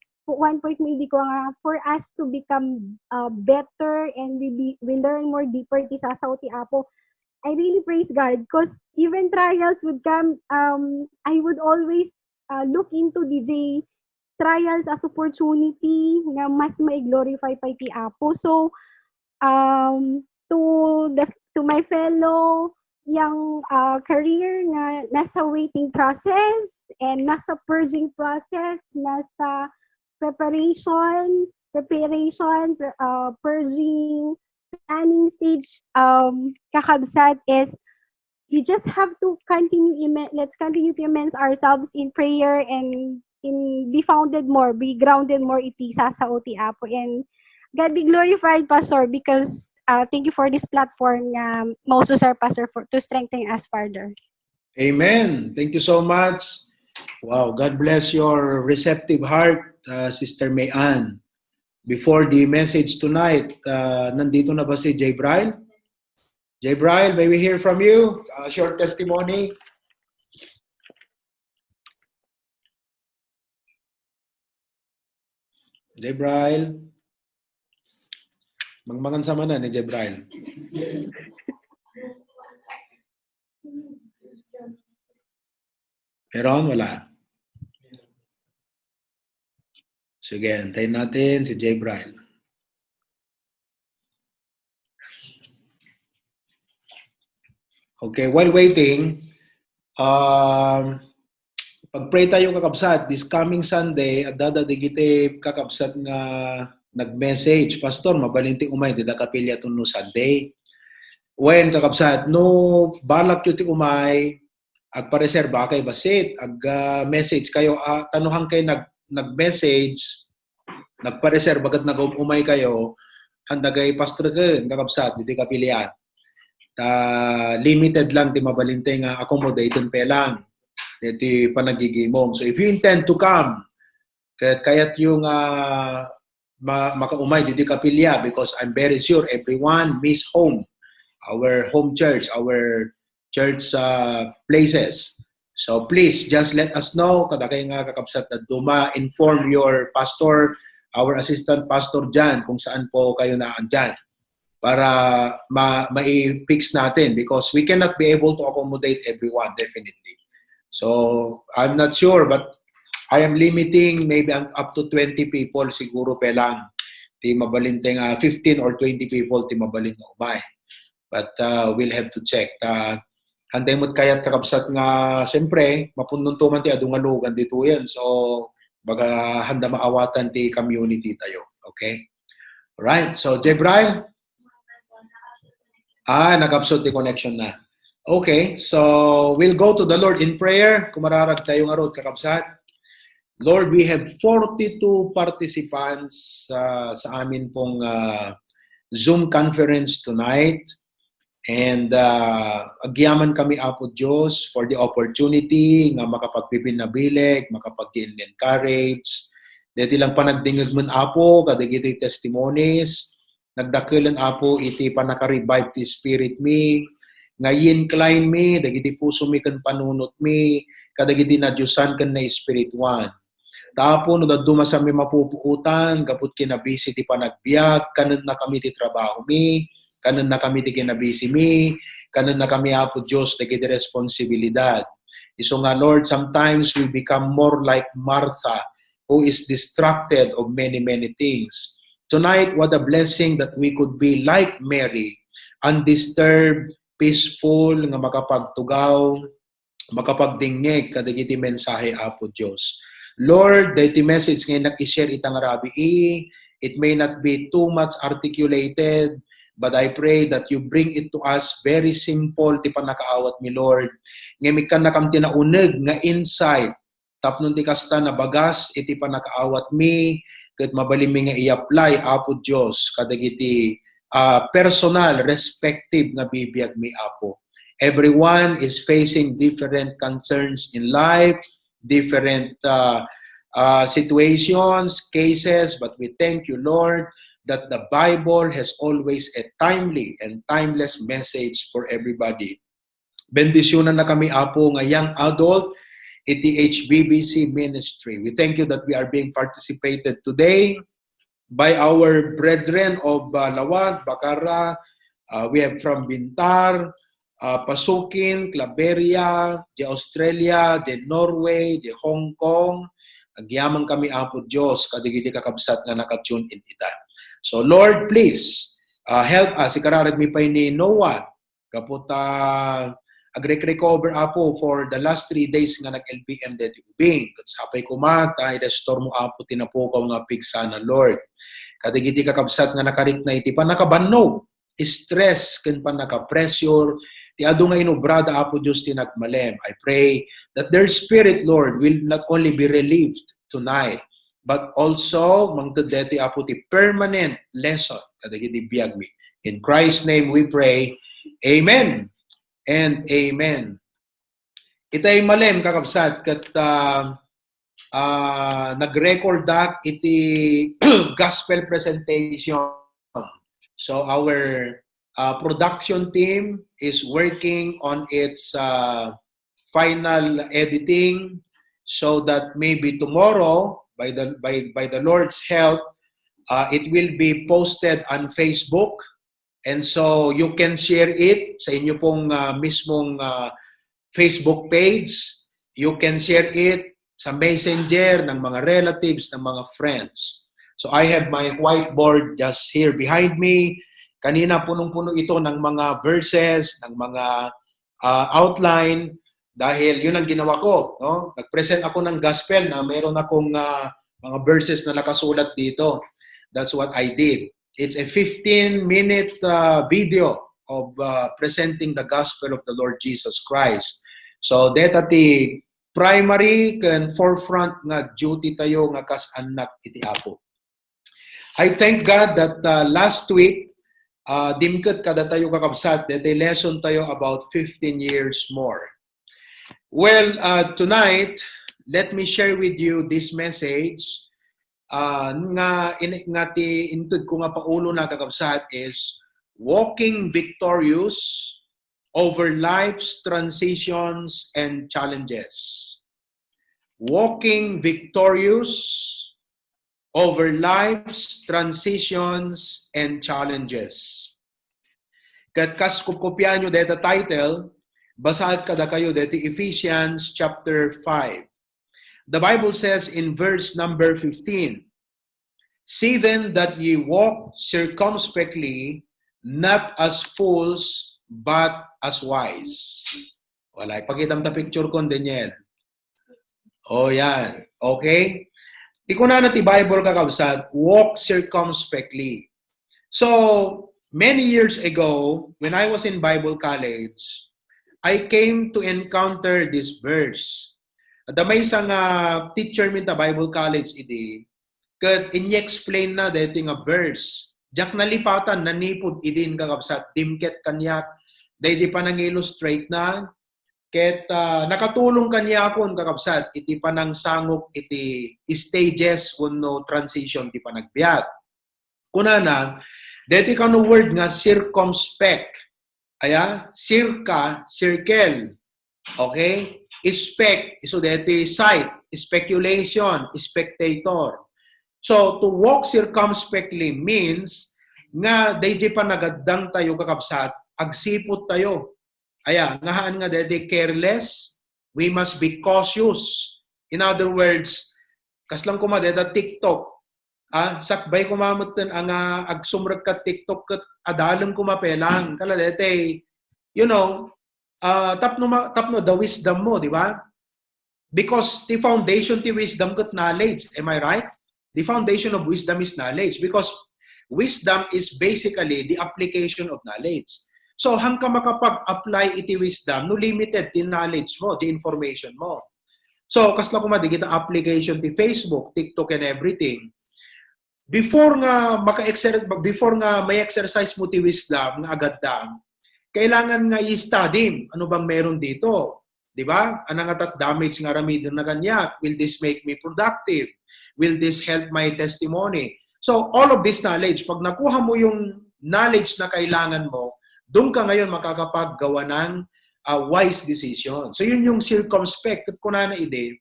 maybe ko nga for us to become better and we learn more deeper ti sasaw ti Apo. I really praise God because even trials would come, I would always look into DJ trials as opportunity nga mas mai-glorify pa ti Apo. So to my fellow young career nga nasa waiting process and nasa purging process, nasa preparation, purging, planning stage, kakabsat is you just have to let's continue to immerse ourselves in prayer and be grounded more iti sasao ti Apo. And God be glorified, Pastor, because thank you for this platform nga most Sir Pastor to strengthen us further. Amen. Thank you so much. Wow, God bless your receptive heart, Sister Mayan. Before the message tonight, nandito na ba si Jay Bryle? Jay Bryle, may we hear from you? Short testimony. Jay Bryle. Mangmangan sama na ni Jay Bryle. Meron? Wala. Sige, antayin natin si Jay Bryle. Okay, while waiting, pag-pray tayo kakabsat, this coming Sunday, at dadadigite kakabsat nga nag-message, Pastor, mabalinti umay, dida kapilya to no Sunday. When kakabsat, no balak yu ti umay, ag pareserba kay basit, ag message kayo, tanuhang kay nag-message, nagpareserba kat nag-umay kayo, handagay Pastor Gen, kakabsat, didi kapilya. Limited lang ti mabalinte nga accommodation pe lang iti panagigimong. So if you intend to come, kaya't yung makaumay didi kapilya, because I'm very sure everyone miss home, our home church, our church places. So please just let us know kada kay nga kakabsat na duma, inform your pastor, our assistant pastor dyan kung saan po kayo naandyan para ma-fix natin, because we cannot be able to accommodate everyone, definitely. So, I'm not sure, but I am limiting maybe up to 20 people siguro pe lang. Ti mabalinteng 15 or 20 people ti mabalint na umay. But we'll have to check. Handay mo't kaya't kakabsat nga, siyempre, mapununtuman ti adungalugan dito yan. So, baga handa maawatan ti community tayo. Okay? Alright, so Jay Bryle? Nag-absent the connection na. Okay, so we'll go to the Lord in prayer. Kumararag tayo nga road, kakabsat. Lord, we have 42 participants sa amin pong Zoom conference tonight. And agyaman kami, Apo Diyos, for the opportunity nga makapagpipinabilik, makapag-encourage. Dito lang panagdingag man, Apo, kadigiti testimonies. Nagdakilan, Apo, iti panaka-revive ti spirit mi. Ngayon, klein mi, dagiti puso mi kan panunot mi, kadagiti na Diyosan kan na espirituan. Tapo, no daduma sa mi mapupuutan, kaput kinabisi ti panagbiag, kanan na kami ti trabaho mi, kanan na kami ti kinabisi mi, kanan na kami, Apo Diyos, dagiti responsibilidad. Iso nga, Lord, sometimes we become more like Martha, who is distracted of many, many things. Tonight, what a blessing that we could be like Mary, undisturbed, peaceful, nga makapagtugaw, makapagdingeg, kadagiti mensahe, Apo Diyos. Lord, dahiti message ngayon nag-share itang Rabi, it may not be too much articulated, but I pray that you bring it to us very simple, ti panakaawat mi, Lord. Ngayon ka nakam tinauneg, nga insight, tapnon ti kasta na bagas, iti panakaawat mi, ket mabalimi nga i-apply, Apo Diyos, kadagiti personal, respective nga bibiyag mi, Apo. Everyone is facing different concerns in life, different situations, cases, but we thank you, Lord, that the Bible has always a timely and timeless message for everybody. Bendisyonan na kami, Apo, nga young adult, iti HBBC ministry. We thank you that we are being participated today by our brethren of Lawag, Bacara. We have from Bintar, Pasukin, Claveria, de Australia, de Norway, de Hong Kong. Agyaman kami, Apo Diyos, kadigiti kakabsat nga nakatune in ita. So Lord, please help us. Ikararag mi pa ni Noah, kaputa agrek-recover, Apo, for the last 3 days nga nag-LBM deti ubing. Kat sapay kumata, i-restore mo, Apo, tinapukaw nga pigsana, Lord. Kadigiti kakabsat nga nakarit na iti pa nakabannog, stress, ken pa naka-pressure, ti adu nga inubrada, Apo Diyos, tinagmalem. I pray that their spirit, Lord, will not only be relieved tonight, but also, mangtadeti, Apo, ti permanent lesson, kadigiti biyag mi. In Christ's name we pray. Amen and amen. Itay malem kakabsat kat nag-record dak iti gospel presentation. So our production team is working on its final editing so that maybe tomorrow by the Lord's help it will be posted on Facebook. And so you can share it sa inyo pong mismong Facebook page. You can share it sa messenger ng mga relatives, ng mga friends. So I have my whiteboard just here behind me. Kanina punong-puno ito ng mga verses, ng mga outline dahil yun ang ginawa ko. No? Nag-present ako ng gospel na meron akong mga verses na nakasulat dito. That's what I did. It's a 15-minute video of presenting the gospel of the Lord Jesus Christ. So, deta ti primary kan forefront nga duty tayo nga kas anak iti Apo. I thank God that last week, dimket kada tayo kakabsat, deta lesson tayo about 15 years more. Well, tonight, let me share with you this message. Nga intud ko nga paulo na kakabsat is walking victorious over life's transitions and challenges. Walking victorious over life's transitions and challenges. Kat kas kopyan nyo deta title, basahat kada kayo deta Ephesians chapter 5. The Bible says in verse number 15, "See then that ye walk circumspectly, not as fools, but as wise." Wala, ipakita ta picture ko, Daniel. Oh, yan. Okay? Di ko na ti Bible kakabsat, walk circumspectly. So, many years ago, when I was in Bible college, I came to encounter this verse. At may isang teacher min ta Bible College idi, kat ini-explain na dito nga verse. Jak nalipatan, nanipod idin kakabsat, dimket kanyak, dahil pa nang illustrate na, ket nakatulong kanya akon kakabsat, iti pa nang sangop iti stages kuno transition, iti pa nagbiag. Kunana, dito ka no word nga circumspect. Aya, circa, circle. Okay? Spec, so that is sight, speculation, spectator. So, to walk circumspectly means nga DJ pa nagadang tayo kakabsat, agsipot tayo. Aya, ngahaan nga dede careless, we must be cautious. In other words, kaslang kumadeda TikTok, sakbay kumamutan ang agsumrag ka TikTok kat adalang kumapelang. Kala dede, you know, tapno the wisdom mo, di ba? Because the foundation to wisdom got knowledge. Am I right? The foundation of wisdom is knowledge because wisdom is basically the application of knowledge. So, hang ka makapag-apply iti wisdom, no limited the knowledge mo, the information mo. So, kasla ko madigita application ti Facebook, TikTok, and everything. Before nga may exercise mo ti wisdom nga agad kailangan nga i-study. Ano bang meron dito? Di ba? Anong atat damage nga ramidon na ganyan? Will this make me productive? Will this help my testimony? So, all of this knowledge, pag nakuha mo yung knowledge na kailangan mo, doon ka ngayon makakapaggawa ng wise decision. So, yun yung circumspect. Kat kuna na ide,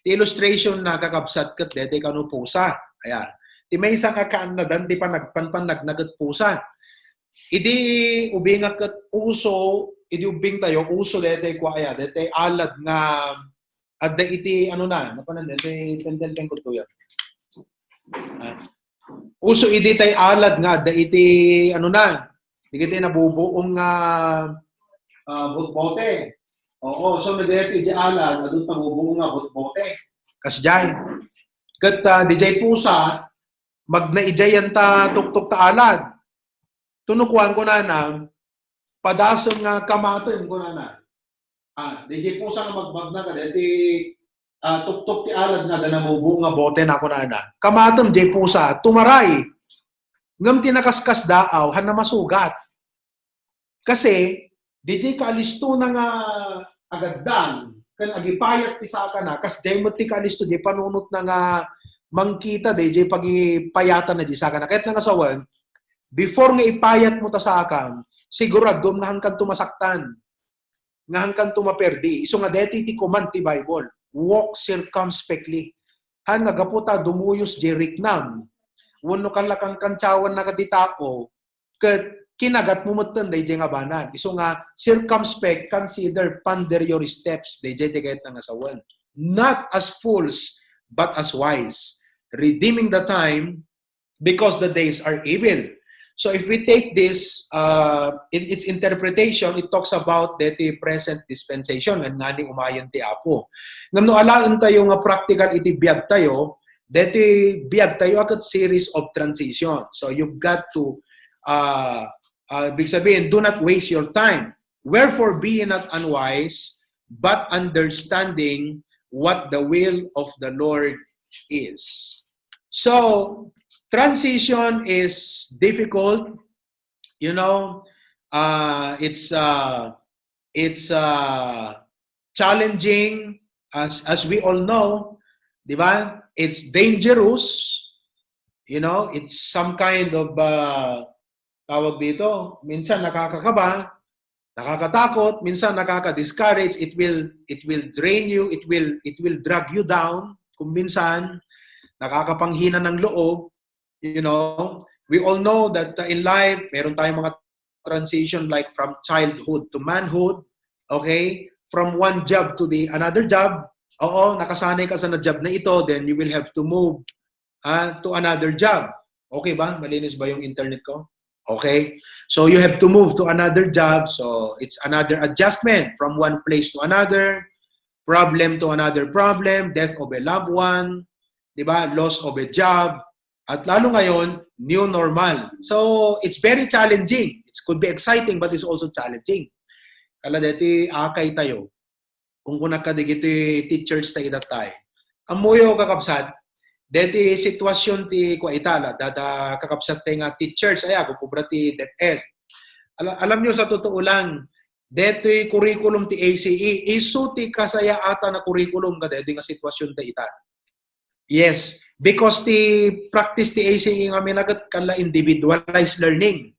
illustration na kakabsat kat dete kanu pusa. Ayan. Ti may isang akaan na dan, di pa nagpanpanagnagat pusa. Idi ubing kat uso, idi ubing tayo, uso dete kwa aya, dete alad nga, at da iti, ano na, napanan dete, tendel ko tuya. Uso idi tay alad nga, da iti, ano na, digiti nabubuong nga butbote. Oo, so na dete di alad, adun nabubuong nga butbote. Kasjay. Kat DJ pusa, magnaidjayan ta tuktok ta alad. Tunukuan ko na padasong nga kamaton ko na. DJ pusa nga magbag na ka, deti tuktok ti alad na nabubuong nga bote na ko na. Kamaton, DJ pusa, tumaray. ngam tinakaskas daaw, han na masugat. Kasi, DJ kaalisto na nga agaddan, kan agipayat ti saka na, kas jay mo ti kaalisto, di panunot na nga mangkita, DJ pagipayatan na di saka na. Kahit na nga sawan, before nga ipayat mo ta saka, sigurado nga hangkan tumasaktan, nga hangkan tumaperdi. Iso nga deti ti command ti Bible, walk circumspectly. Han nga gaputa dumuyos jeriknam, wano kalakang kantsawan na kaditao, ket kinagat mo mutan day nga banan. Iso nga circumspect, consider, ponder your steps, day tigayt nga sawan. Not as fools, but as wise, redeeming the time because the days are evil. So if we take this in its interpretation, it talks about the present dispensation and ngani umayan ti Apo. Ngam no alaan tayo nga practical iti biag tayo, deti biag tayo agad series of transition. So you've got to big sabihin, do not waste your time. Wherefore be not unwise, but understanding what the will of the Lord is. So transition is difficult, you know. It's challenging, as we all know, di ba? It's dangerous, you know. It's some kind of tawag dito. Minsan nakakakaba, nakakatakot. Minsan nakaka-discourage. It will drain you. It will drag you down. Kung minsan nakakapanghina ng loob. You know, we all know that in life, meron tayong mga transition like from childhood to manhood, okay? From one job to the another job. Oo, nakasanay ka sa na job na ito, then you will have to move to another job. Okay ba? Malinis ba yung internet ko? Okay? So you have to move to another job. So it's another adjustment from one place to another, problem to another problem, death of a loved one, di ba? Loss of a job. At lalo ngayon, new normal. So, it's very challenging. It could be exciting, but it's also challenging. Kala dati, akay tayo. Kung kunakadigiti teachers tayo datay. Amuyo kakabsat, dati sitwasyon ti kwa itala, dada kakabsat tayo nga teachers, aya, kukubra ti DepEd. Alam nyo sa totoo lang, dati curriculum ti ACE, iso ti kasaya ata na curriculum ka dati nga sitwasyon tayo ita. Yes, because the practice the ACE nga minagat kala individualized learning.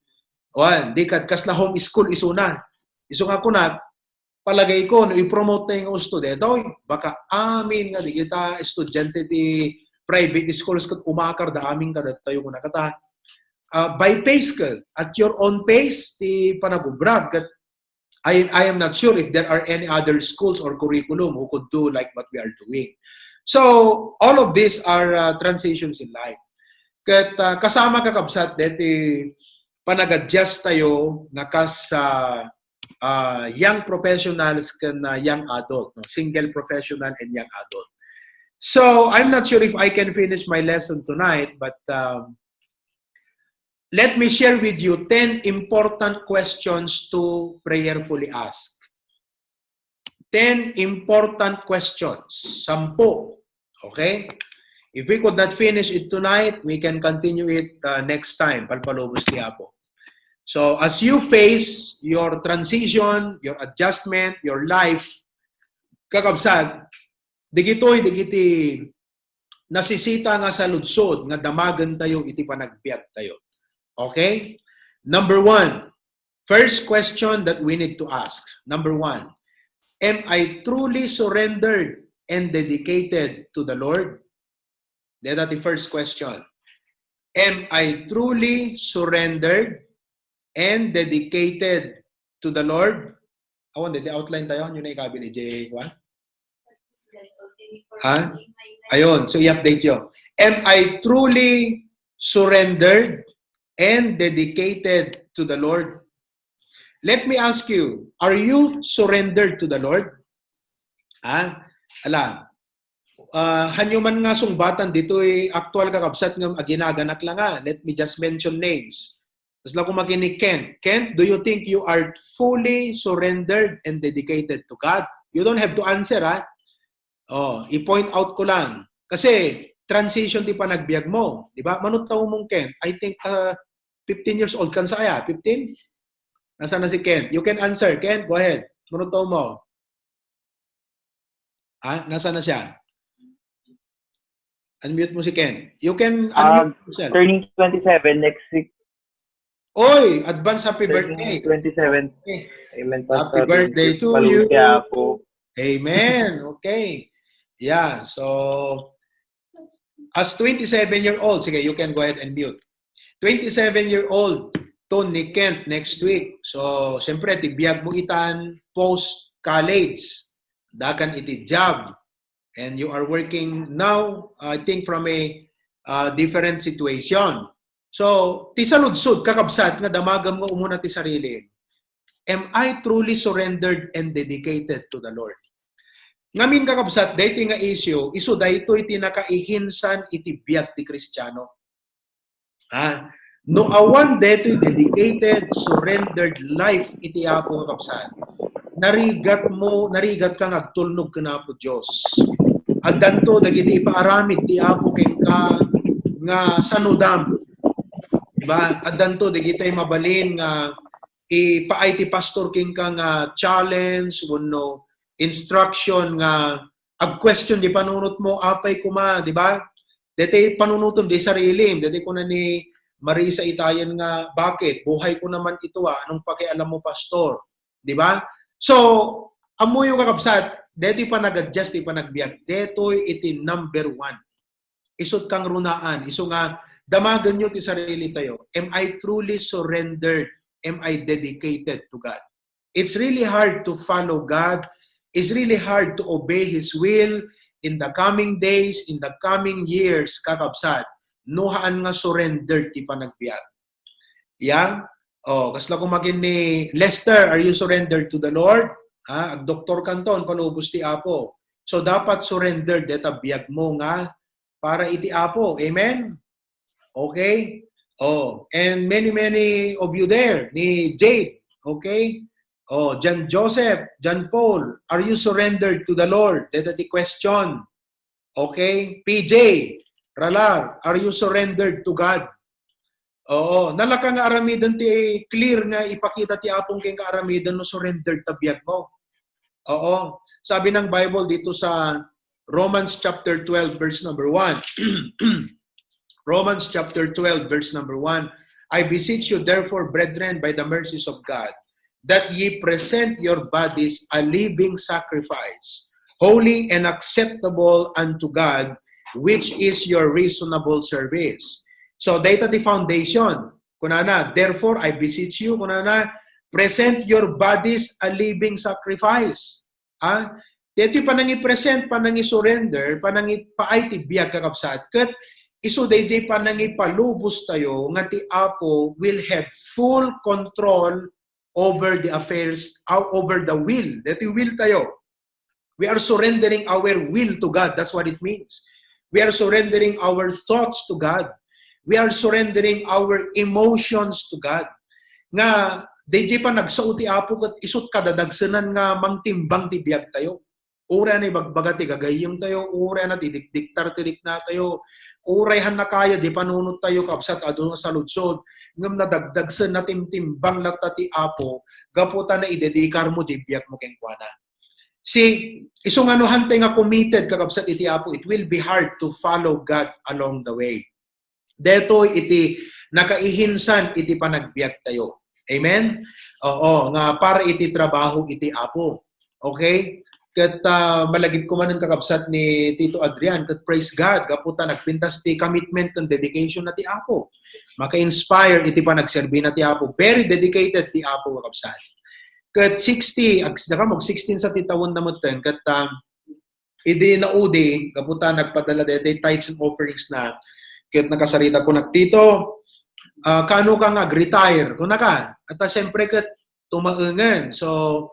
Wan, di kad kas la home school isuna. Iso nga kunat palagay ko no i-promote tayong student, baka amin nga di kita estudyante di private schools kat umakar da amin kada tayo kuna kata by pace ka at your own pace ti panagubrag kat I am not sure if there are any other schools or curriculum who could do like what we are doing. So, all of these are transitions in life. Kat kasama kakabsat, deti panag-adjust tayo nakas young professionals kan young adult, no? Single professional and young adult. So, I'm not sure if I can finish my lesson tonight, but let me share with you 10 important questions to prayerfully ask. 10 important questions. 10. Okay? If we could not finish it tonight, we can continue it next time. Palpalubos tiya po. So, as you face your transition, your adjustment, your life, kakabsad, digiti nasisita nga sa lutsod, nga damagan tayo, iti panagbiag tayo. Okay? Number 1. First question that we need to ask. Number 1. Am I truly surrendered and dedicated to the Lord? That's the first question. Am I truly surrendered and dedicated to the Lord? Awan, dito outline tayo. Yun na ikabi ni J. Juan. Ha? Ayun. So, i-update yun. Am I truly surrendered and dedicated to the Lord? Let me ask you, are you surrendered to the Lord? Hanyo man nga sungbatan dito actual kakabsat ng ginaganak lang nga. Let me just mention names. Tapos lang kung makinig Kent. Kent, do you think you are fully surrendered and dedicated to God? You don't have to answer, ha? I-point out ko lang. Kasi transition di pa nagbiag mo. Di ba? Manutaw mong Kent. I think 15 years old. Kan sa kaya? 15? Nasaan na si Kent? You can answer. Kent, go ahead. Minuto mo. Nasaan na siya? Unmute mo si Kent. You can unmute yourself. Turning 27 next week. Oy, advance happy birthday. 27. Okay. Amen, Happy Pastor. birthday to you. Kaya po. Amen. Okay. Yeah, so as 27-year-old, sige, you can go ahead and mute. 27-year-old to ni Kent next week. So, siyempre, tibiyag mo itan post-college. Dakan iti job. And you are working now, I think, from a different situation. So, ti saludsod, kakabsat, nga damagam nga umuna ti sarili. Am I truly surrendered and dedicated to the Lord? Ngamin kakabsat, dahiti nga issue, iso dahito iti nakaihinsan iti biyag ti Kristiyano. No awan dahito dedicated, surrendered life iti Apo kakabsat. Narigat ka agtulnog ka na po Diyos. Agdanto, dagiti ipaaramid ti Apo keng ka nga sanudam. Diba? Agdanto, dagiti mabalin nga ipaay ti pastor keng ka nga challenge, no, instruction nga ag-question di panunot mo, apay kuma, di ba? Dete panunutom di sarili, dete ko na ni Marisa itayan nga, bakit? Buhay ko naman ito anong pakialam mo pastor? Di ba? So, amo yung kakabsat, deti pa nag-adjust, di pa nagbiyak. Deto'y iti number 1. Isot kang runaan. Iso nga, damagan nyo ti sarili tayo. Am I truly surrendered? Am I dedicated to God? It's really hard to follow God. It's really hard to obey His will in the coming days, in the coming years, kakabsat. Nuhaan nga surrendered ti pa nagbiyak. Yeah? Kasla kung maging ni Lester, are you surrendered to the Lord? Dr. Canton, palubos ti Apo. So, dapat surrendered deta biyag mo nga para iti Apo. Amen? Okay? And many of you there, ni Jade, okay? John Joseph, John Paul, are you surrendered to the Lord? Deta ti question. Okay? PJ, Ralar, are you surrendered to God? Nalaka nga aramidan ti clear nga ipakita ti Apong keng kaaramidan no surrendered tabiyag mo. Sabi ng Bible dito sa Romans chapter 12 verse number 1. Romans chapter 12 verse number 1. I beseech you therefore, brethren, by the mercies of God, that ye present your bodies a living sacrifice, holy and acceptable unto God, which is your reasonable service. So, data the foundation. Kunana, therefore, I beseech you, kunana, present your bodies a living sacrifice. Dito panangi present, panangi surrender, panangi paay ti biyag kakabsat. Kat iso DJ panangi palubos tayo, nga ti Apo will have full control over the affairs, over the will. Dito will tayo. We are surrendering our will to God. That's what it means. We are surrendering our thoughts to God. We are surrendering our emotions to God. Nga, DJ pa nagsauti Apo kat isot kadadagsanan nga mangtimbang ti biyag tayo. Ura na ibagbagati gagayong tayo, ura na didiktar tirik na tayo, urayhan na kaya, di panunod tayo kapsat adun sa lutsod, ngam nadagdagsan na timtimbang latati Apo, gaputa na idedikar mo, di biyag mo keng kuana. Isong anuhan tayo nga committed kakapsat iti Apo, it will be hard to follow God along the way. Deto iti nakaihinsan iti panagbiag tayo. Amen? Nga para iti trabaho iti Apo. Okay? Kat malagip ko man ang kakabsat ni Tito Adrian, kat praise God, kaputa nagpintas ti commitment kan dedication na ti Apo. Maka-inspire iti panagserbi na ti Apo. Very dedicated ti Apo kakabsat. Kat 60, mag 16 sa titawon na mo ten, kat idi na udi, kaputa nagpadala dete tithes and offerings na, kat nakasarita ko nagtito, kano ka nga, retire, kung naka, at siyempre kat tumaengan. So,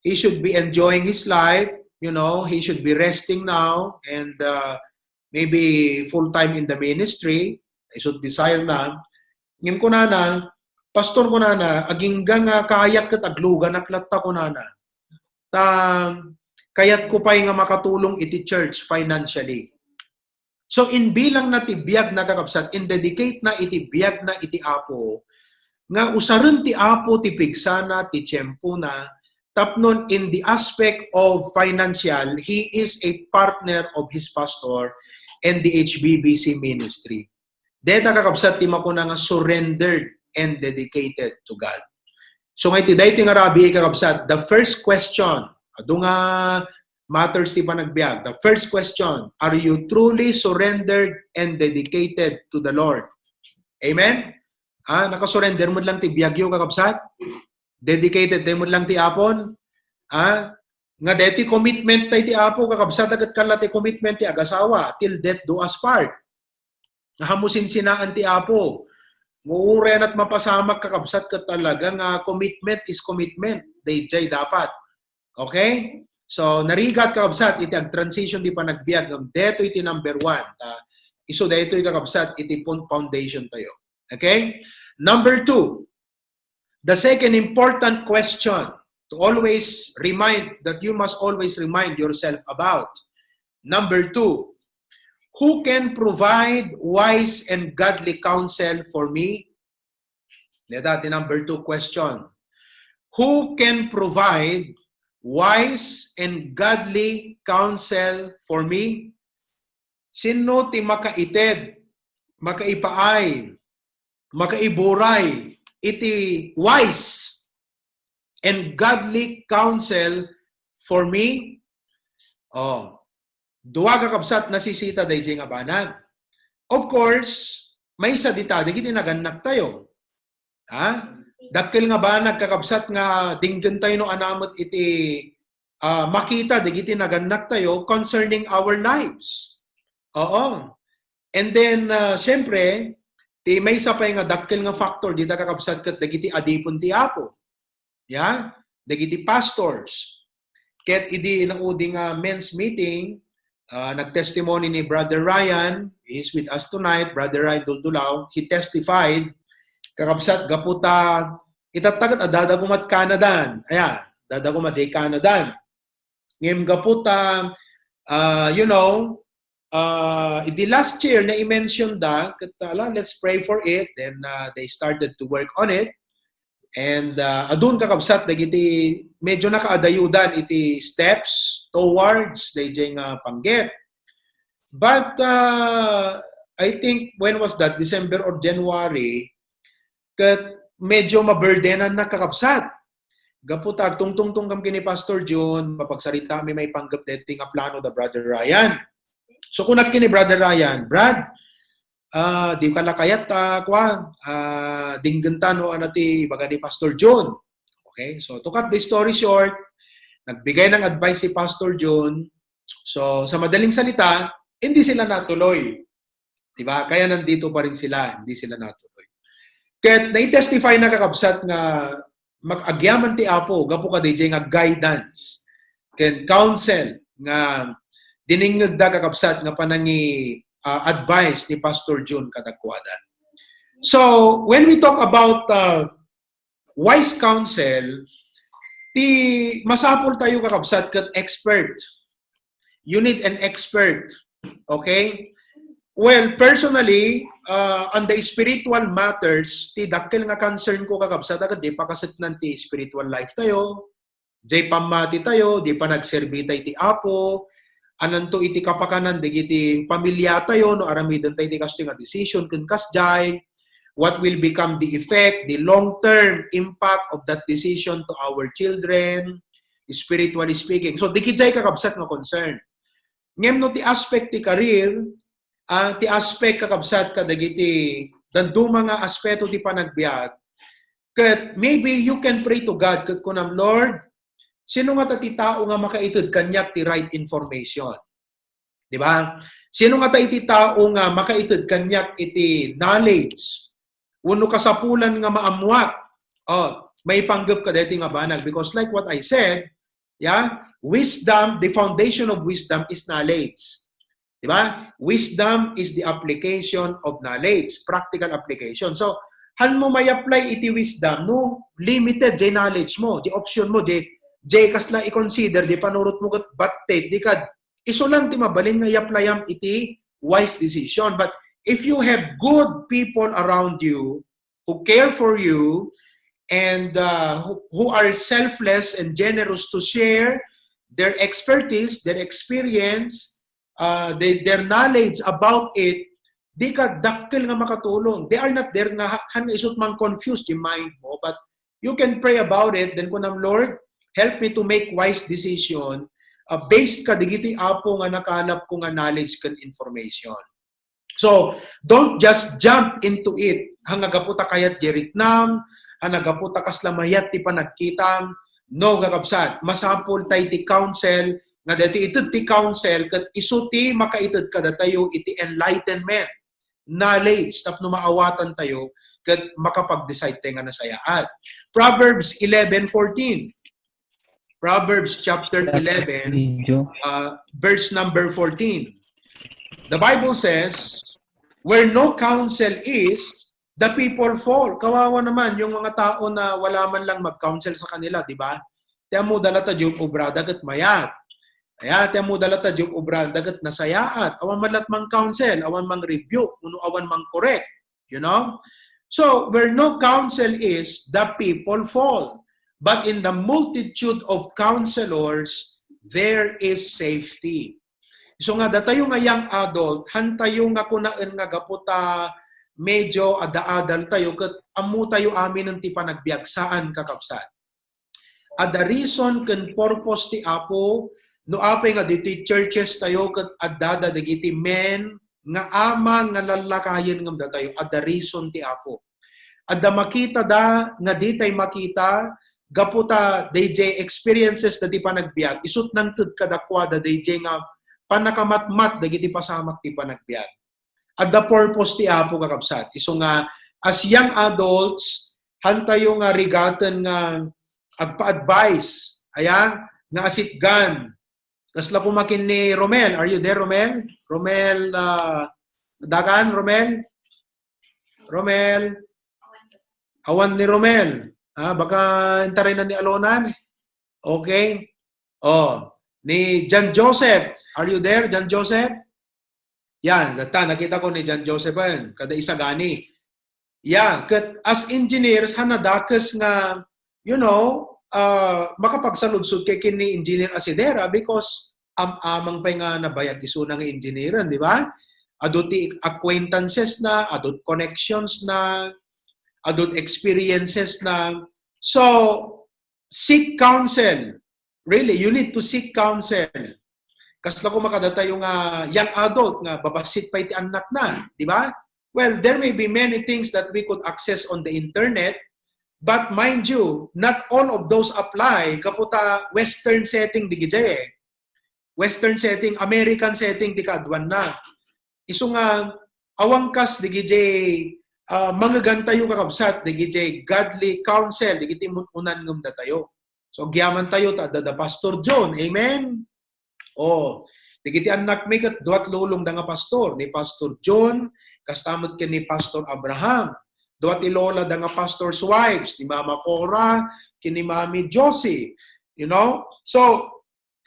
he should be enjoying his life, you know, he should be resting now, and maybe full-time in the ministry, I should desire na. Ngayon ko na, pastor ko na, aginggang kayak kat aglugan, naklatta ko na. Kayat ko pa nga makatulong iti church financially. So, in bilang na tibiyag na kakabsat, in dedicate na iti biyag na iti Apo, nga usaron ti Apo ti pigsana ti tiyempo na tapnon in the aspect of financial, he is a partner of his pastor and the HBBC ministry. Deta kakabsat ti makuna nga surrendered and dedicated to God. So ngayon, dahil nga Rabi, kakabsat, the first question, ado nga matters ti panagbiag. The first question, are you truly surrendered and dedicated to the Lord? Amen? Nakasurrender mo lang ti biyagyo kakabsat? Dedicated tayo mo lang ti apon? Nga deti commitment tayo ti apo, kakabsat agad kala ti commitment ti agasawa, till death do us part. Hamusin sinaan ti apo. Muuren at mapasamak kakabsat ka talaga nga commitment is commitment. Dayjay dapat. Okay? So, narigat kakabsat, iti ag-transition di pa nagbiag. Deto iti number 1. Iso deto iti kakabsat, iti foundation tayo. Okay? Number 2, the second important question to always remind, that you must always remind yourself about. Number 2, who can provide wise and godly counsel for me? That's the number 2 question. Who can provide wise and godly counsel for me? Sino ti makaited, makaipaay, makaiburay, iti wise and godly counsel for me? Duwa kakabsat nasisita dayjay nga banag. Of course, may isa dita, di kiti naganak tayo. Dakil nga banag kakabsat nga dinggan tayo no anamot iti makita, di kiti naganak tayo concerning our lives. Oo. And then, syempre, ti may isa pa nga dakil nga factor dita kakabsat kat dagiti adipon ti apo. Yeah? Dagiti pastors. Ket idi nang uding men's meeting, nagtestimony ni Brother Ryan, he is with us tonight, Brother Ryan Duldulaw, he testified, kakabsat gaputa, itatagat dadagumat Kanadan. Dadagumat jay Kanadan. Ngem gaputa, the last year na i-mention da, let's pray for it. Then they started to work on it. And adun kakabsat, dagiti medyo nakaadayudan iti steps towards dayjay nga panggep. But I think, when was that? December or January, kat medyo maburdenan na kakabsat. Gaputag, tungtong kam kini Pastor John, mapagsarita may panggap deti nga plano da Brother Ryan. So kung kini Brother Ryan, Brad, di ka lakayat dinggan no anati baga ni Pastor John. Okay? So to cut the story short, nagbigay ng advice si Pastor John. So sa madaling salita, hindi sila natuloy. Diba? Kaya nandito pa rin sila, hindi sila natuloy. Kaya na-testify na kakabsat nga mag-agyaman ti Apo, gapo ka DJ nga guidance, can counsel nga diningag da kakabsat nga panangi advice ni Pastor John Kadagwadan. So, when we talk about wise counsel, ti masapol tayo kakabsat kat expert. You need an expert. Okay? Well, personally, on the spiritual matters, ti dakkel nga concern ko kakabsat agad, di pa kasatnan ti spiritual life tayo, di pa mati tayo, di pa nagserbi tayo ti Apo, ananto iti kapakanan, di iti pamilya tayo, no aramidan tayo di kasto nga decision, kun kasjay, what will become the effect, the long-term impact of that decision to our children, spiritually speaking. So, di kitjay kakabsat nga concern. Ngem no ti aspect ti career, ti aspect kakabsat ka dagiti dandu mga aspeto ti panagbiag, ket maybe you can pray to God ket kunam, Lord, sino nga ti tao nga makaitud kanyak ti right information? Di ba? Sino nga ti tao nga makaitud kanyak iti knowledge? Uno kasapulan nga maamwat. May panggap ka deti nga banag, because like what I said, wisdom, the foundation of wisdom is knowledge. Diba? Wisdom is the application of knowledge, practical application. So, han mo may apply iti wisdom, no? Limited di knowledge mo, di option mo, di kasla i-consider, di panurot mo kat batte, di kad iso lang ti mabalin nga i-apply iti wise decision. But if you have good people around you who care for you, and who are selfless and generous to share their expertise, their experience, their knowledge about it, di ka dakkel nga makatulong. They are not there nga isut mang confused yung mind mo, but you can pray about it. Then kunam, Lord, help me to make wise decision based ka digiti apo nga nakalap ko nga knowledge kan information. So, don't just jump into it. Hangagaputa kayat jeritnam, hanagaputa kaslamayat ti panagkitang, no gagabsat. Masapol tay ti counsel, nga dati itid ti counsel, kat isuti makaitid kada tayo iti enlightenment, knowledge, tapno maawatan tayo, kat makapag-decide tayo nga nasayaat. Proverbs 11:14. Proverbs chapter 11, verse number 14. The Bible says, where no counsel is, the people fall. Kawawa naman yung mga tao na wala man lang mag-counsel sa kanila, di ba? Tiyan mo dalata yung ubra, dagat mayat. Kaya tiyan mo dalata yung ubra, dagat nasayaat. Awan man lat mang counsel, awan mang rebuke, awan mang correct. You know? So, where no counsel is, the people fall. But in the multitude of counselors, there is safety. So nga, datayo nga young adult, hantayo nga kunaan nga gaputa, medyo ada-adal tayo, kat amu tayo amin ng ti panagbiag, saan kakapsat. At the reason kan purpose ti Apo, no apay nga diti churches tayo, kat adada dagiti men, nga ama nga lalakayan ngam datayo, at the reason ti Apo. At the makita da, nga di tay makita, gaputa DJ experiences na di panagbiag, isut nang tud kadakwada DJ nga panakamatmat dagiti pasamak ti panagbiag. At the purpose ti Apo kakabsat. Iso nga as young adults hantayo nga rigatan nga agpa-advise aya nga asitgan. Kasla pumakin ni Romel. Are you there, Romel? Romel Dagan, Romel? Romel? Awan ni Romel. Baka intaray na ni Alonan. Okay. Ni John Joseph. Are you there, John Joseph? Yan, nakita ko ni John Joseph yan. Kada isa gani. Yeah, as engineers, hanadakas nga, makapagsaludsod kay kini Engineer Asidera because amang pa nga nabayad iso nga engineeran, di ba? Adot acquaintances na, adot connections na, adult experiences na. So, seek counsel. Really, you need to seek counsel. Kasla ko makadata yung young adult nga babasit pa iti anak na, di ba? Well, there may be many things that we could access on the internet, but mind you, not all of those apply kaputa Western setting di gijay. Western setting, American setting di kaadwan na. Iso nga, awangkas di gijay mga gantayo kakabsat, di gijay godly counsel, di giti unan ngum da tayo. So, gyaman tayo, da Pastor John. Amen? Di giti anak may kat duat lulong da nga pastor. Ni Pastor John, kastamot ka ni Pastor Abraham. Duat ilola da nga pastor's wives. Ni Mama Cora, kini Mami Josie. So,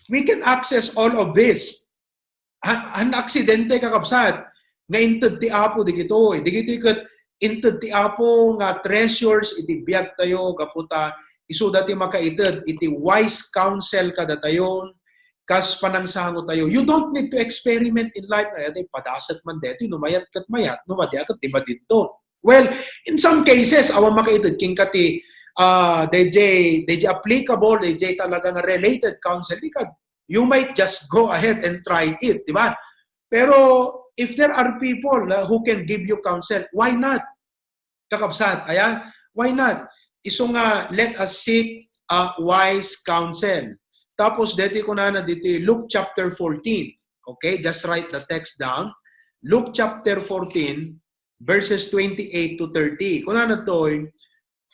we can access all of this. An aksidente kakabsat, nga inted ti Apo di gito. Di gito ikat inted ti Apo nga treasures iti biyag tayo kaputa isu dati makaited iti wise counsel kada tayon kas panangsango tayo. You don't need to experiment in life. Ay padasat man deti numayat kat mayat numadi kat tiba dito. Well, in some cases awan makaited king kati DJ applicable, DJ talaga nga related counsel because you might just go ahead and try it, di ba? Pero if there are people who can give you counsel, why not? Kakabsat, ayan, why not? Iso nga, let us seek wise counsel. Tapos, dito ko na dito, Luke chapter 14. Okay, just write the text down. Luke chapter 14, verses 28 to 30. Kuna na to,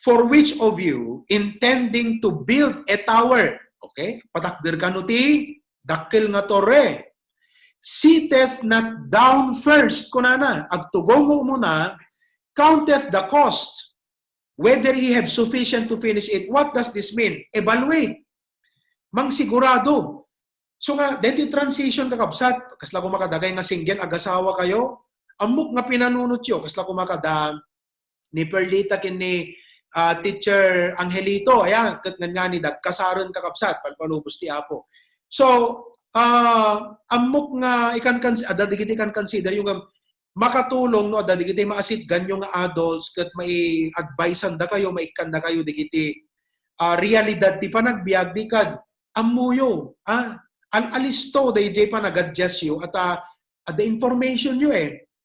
for which of you, intending to build a tower, okay, patakdir kanuti, dakil nga torre, sitteth not down first, kunana, agtugongo muna, counteth the cost, whether he have sufficient to finish it. What does this mean? Evaluate. Mang sigurado. So nga, dito transition kakabsat, kasla ko makadagay nga single, agasawa kayo, amok nga pinanunot yo, kasla ko makada, ni Perlita kin ni Teacher Angelito, ayan, kat nga ni kasaron kakabsat, palpalubos ti Apo. So, amok nga dadigiti kan consider yung makatulong no dadigiti maasit ganyo nga adults kat may advicean da kayo, maikan da kayo digiti realidad ti panagbiag di kad amuyo, alisto DJ pa nag-adjust you at the information nyo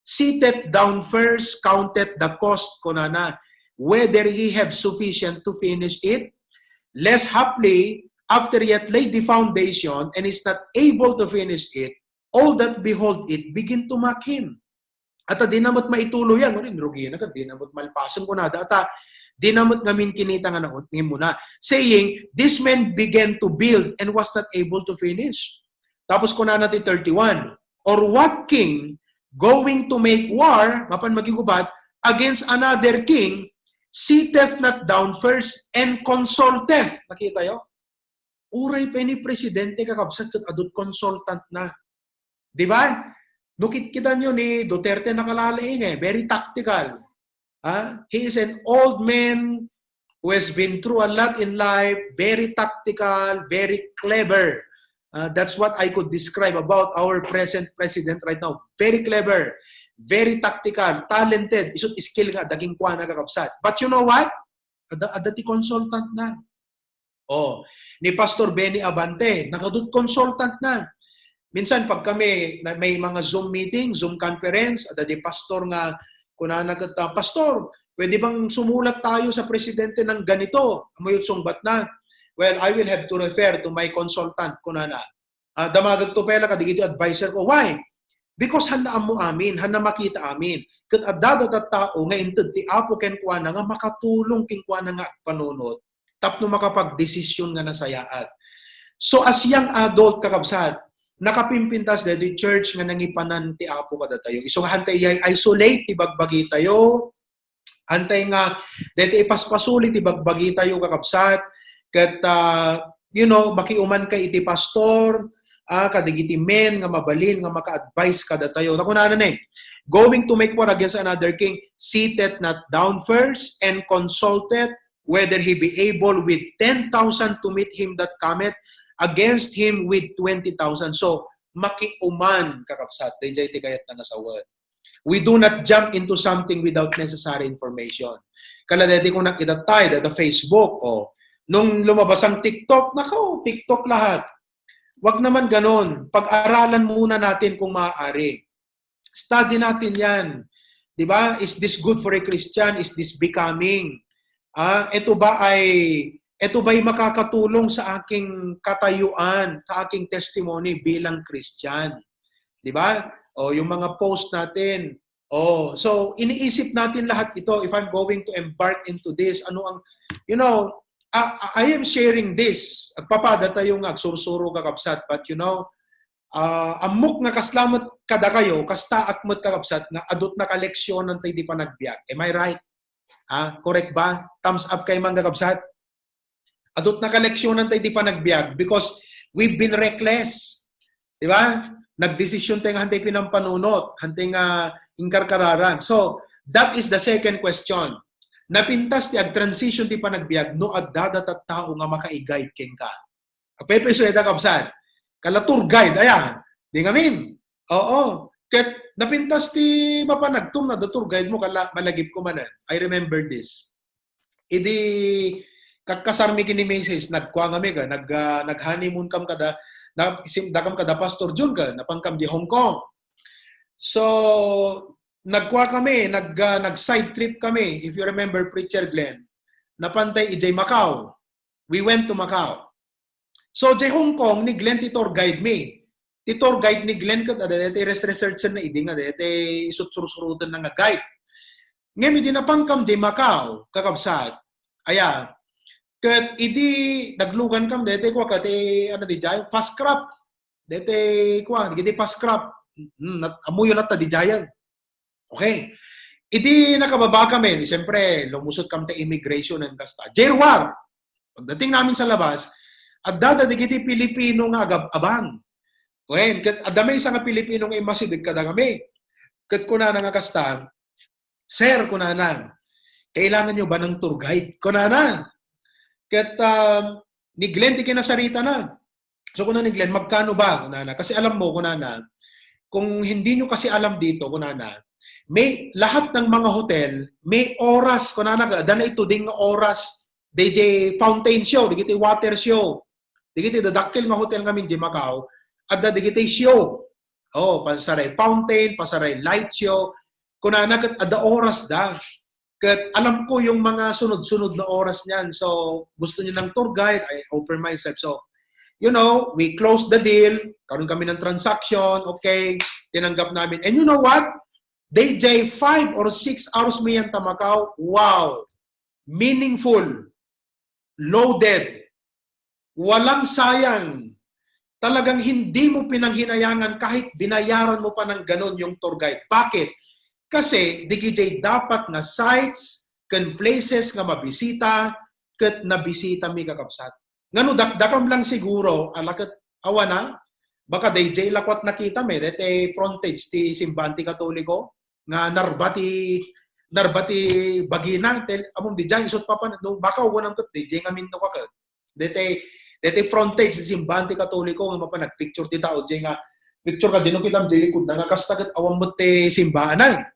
sit it down first, counted the cost kunana, whether he have sufficient to finish it, less haply, after yet laid the foundation and is not able to finish it, all that behold it begin to mock him. At di namot maituloy yan, rugi na ka, di namot malpasan ko na, at di namot ngamin kinita nga naot, muna, saying, this man began to build and was not able to finish. Tapos ko na natin 31, or what king going to make war, mapan magigubat, against another king, sitteth not down first and consulteth. Nakita yo? Uray pa ni presidente kakabsat kat adult consultant na. Di ba? Nukit kita nyo ni Duterte nakalalaing very tactical. He is an old man who has been through a lot in life, very tactical, very clever. That's what I could describe about our present president right now. Very clever, very tactical, talented, isut skill nga, daging kwa na kakabsat. But you know what? Adati consultant na. Ni Pastor Benny Abante, nakadut consultant na. Minsan pag kami may mga Zoom meeting, Zoom conference, adati pastor nga kunana kat pastor, pwede bang sumulat tayo sa presidente ng ganito? Amoyot sungbat na. Well, I will have to refer to my consultant kunana. Damagag to pela kadigito advisor ko. Why? Because handa mo amin, handa makita amin. Kat adada tao nga inted ti Apo ken kuana nga makatulong king kuana nga panunot. Tapno makapag-desisyon nga nasayaat. So as young adult kakabsat, nakapimpintas da di church nga nangipanan ti Apo kada tayo. Isong hantay isolate ti bagbagi tayo. Hantay nga deti ipaspasuli ti bagbagi tayo kakabsat. Kat makiuman kay iti pastor, kadigiti men nga mabalin nga maka-advise kada tayo. Nakunanan going to make war against another king, seated not down first and consulted whether he be able with 10,000 to meet him that cometh, against him with 20,000. So, makiuman, kakapsat. Dayjay ti kayat na nasawad. We do not jump into something without necessary information. Kala dati kung nakidatay, data Facebook, nung lumabas ang TikTok, TikTok lahat. Wag naman ganon. Pag-aralan muna natin kung maaari. Study natin yan. Diba? Is this good for a Christian? Is this becoming? Ito ba'y makakatulong sa aking katayuan, sa aking testimony bilang Christian? 'Di ba? Yung mga post natin. So iniisip natin lahat ito if I'm going to embark into this. I am sharing this. Agpapada tayo nga sursuro kakabsat, but amok nga kaslamot kada kayo, kasta akmot kakabsat na adot na kaleksyon ng tayo di pa nagbiag. Am I right? Correct ba? Thumbs up kay mga kakabsat. Adot na kaleksyonan tayo di pa nagbiag because we've been reckless. Di ba? Nagdesisyon tayo nga hantay pinampanunot, hantay nga ingkarkararan. So, that is the second question. Napintas ti ag-transition ti pa nagbiag, no agdadat at tao nga makaigay king ka. Pepe so eda kapsat. Kala tour guide, ayan. Di ngamin. Oo. Ket napintas ti mapanagtum na tour guide mo kala malagip ko manan. I remember this. Idi kakasarmi kini Mrs. nagkuha nga ka, nag-honeymoon kam kada, dakam kada Pastor Jun ka, napangkam di Hong Kong. So, nagkuha kami, nag-side trip kami, if you remember Preacher Glenn, napantay ijay Macau. We went to Macau. So, jay Hong Kong, ni Glenn ti tour guide me. Ti tour guide ni Glenn ka, dati researcher na idi nga, dati isutsurusurutan na nga guide. Ngayon, di napangkam jay Macau, kakabsat. Aya, kat idi naglugan kam dete ko kati di jay fast crop dete ko di fast crop amuyo latta di jayan. Okay, idi nakababa kami siyempre lumusot kam ta immigration and kasta Jerwar. Pagdating namin sa labas agdada digiti Pilipino nga abang. Okay, kat adamay sa nga Pilipino nga imasidig kada kami kat kuna nga kasta sir kuna Kailangan nyo ba ng tour guide? Kunana. Kat ni Glenn, di kinasarita na. So kunana ni Glenn, magkano ba? Kunana. Kasi alam mo, kunana, kung hindi nyo kasi alam dito, kunana, may lahat ng mga hotel, may oras, kunana, dana ito ding oras, DJ fountain show, digiti water show, digiti dadakkel nga hotel ngamin di Macau, at digiti show. Oh, pasaray fountain, pasaray light show, kunana kat ada oras da. Kat alam ko yung mga sunod-sunod na oras niyan. So, gusto niyo ng tour guide, I offer myself. So, you know, we close the deal, karoon kami ng transaction, okay, tinanggap namin. And you know what? DJ 5 or 6 hours mo yan Macau, wow! Meaningful, loaded, walang sayang. Talagang hindi mo pinanghinayangan kahit binayaran mo pa ng ganon yung tour guide. Bakit? Kasi DJ dapat na sites, kan places nga mabisita, kat nabisita mi kakabsat. Ngano dakam lang siguro, alakat awa na, baka DJ lakwat nakita me, dete frontage ti simbahan ti Katoliko, nga narbati baginang, among DJ, isot pa pa, no, baka uwanang kat DJ nga minto ka kat. Dete frontage ti simbahan ti Katoliko, nga mapa nagpicture ti tao, DJ nga, picture ka din kita dilikod na nga kastagat awang mo ti simbahan na.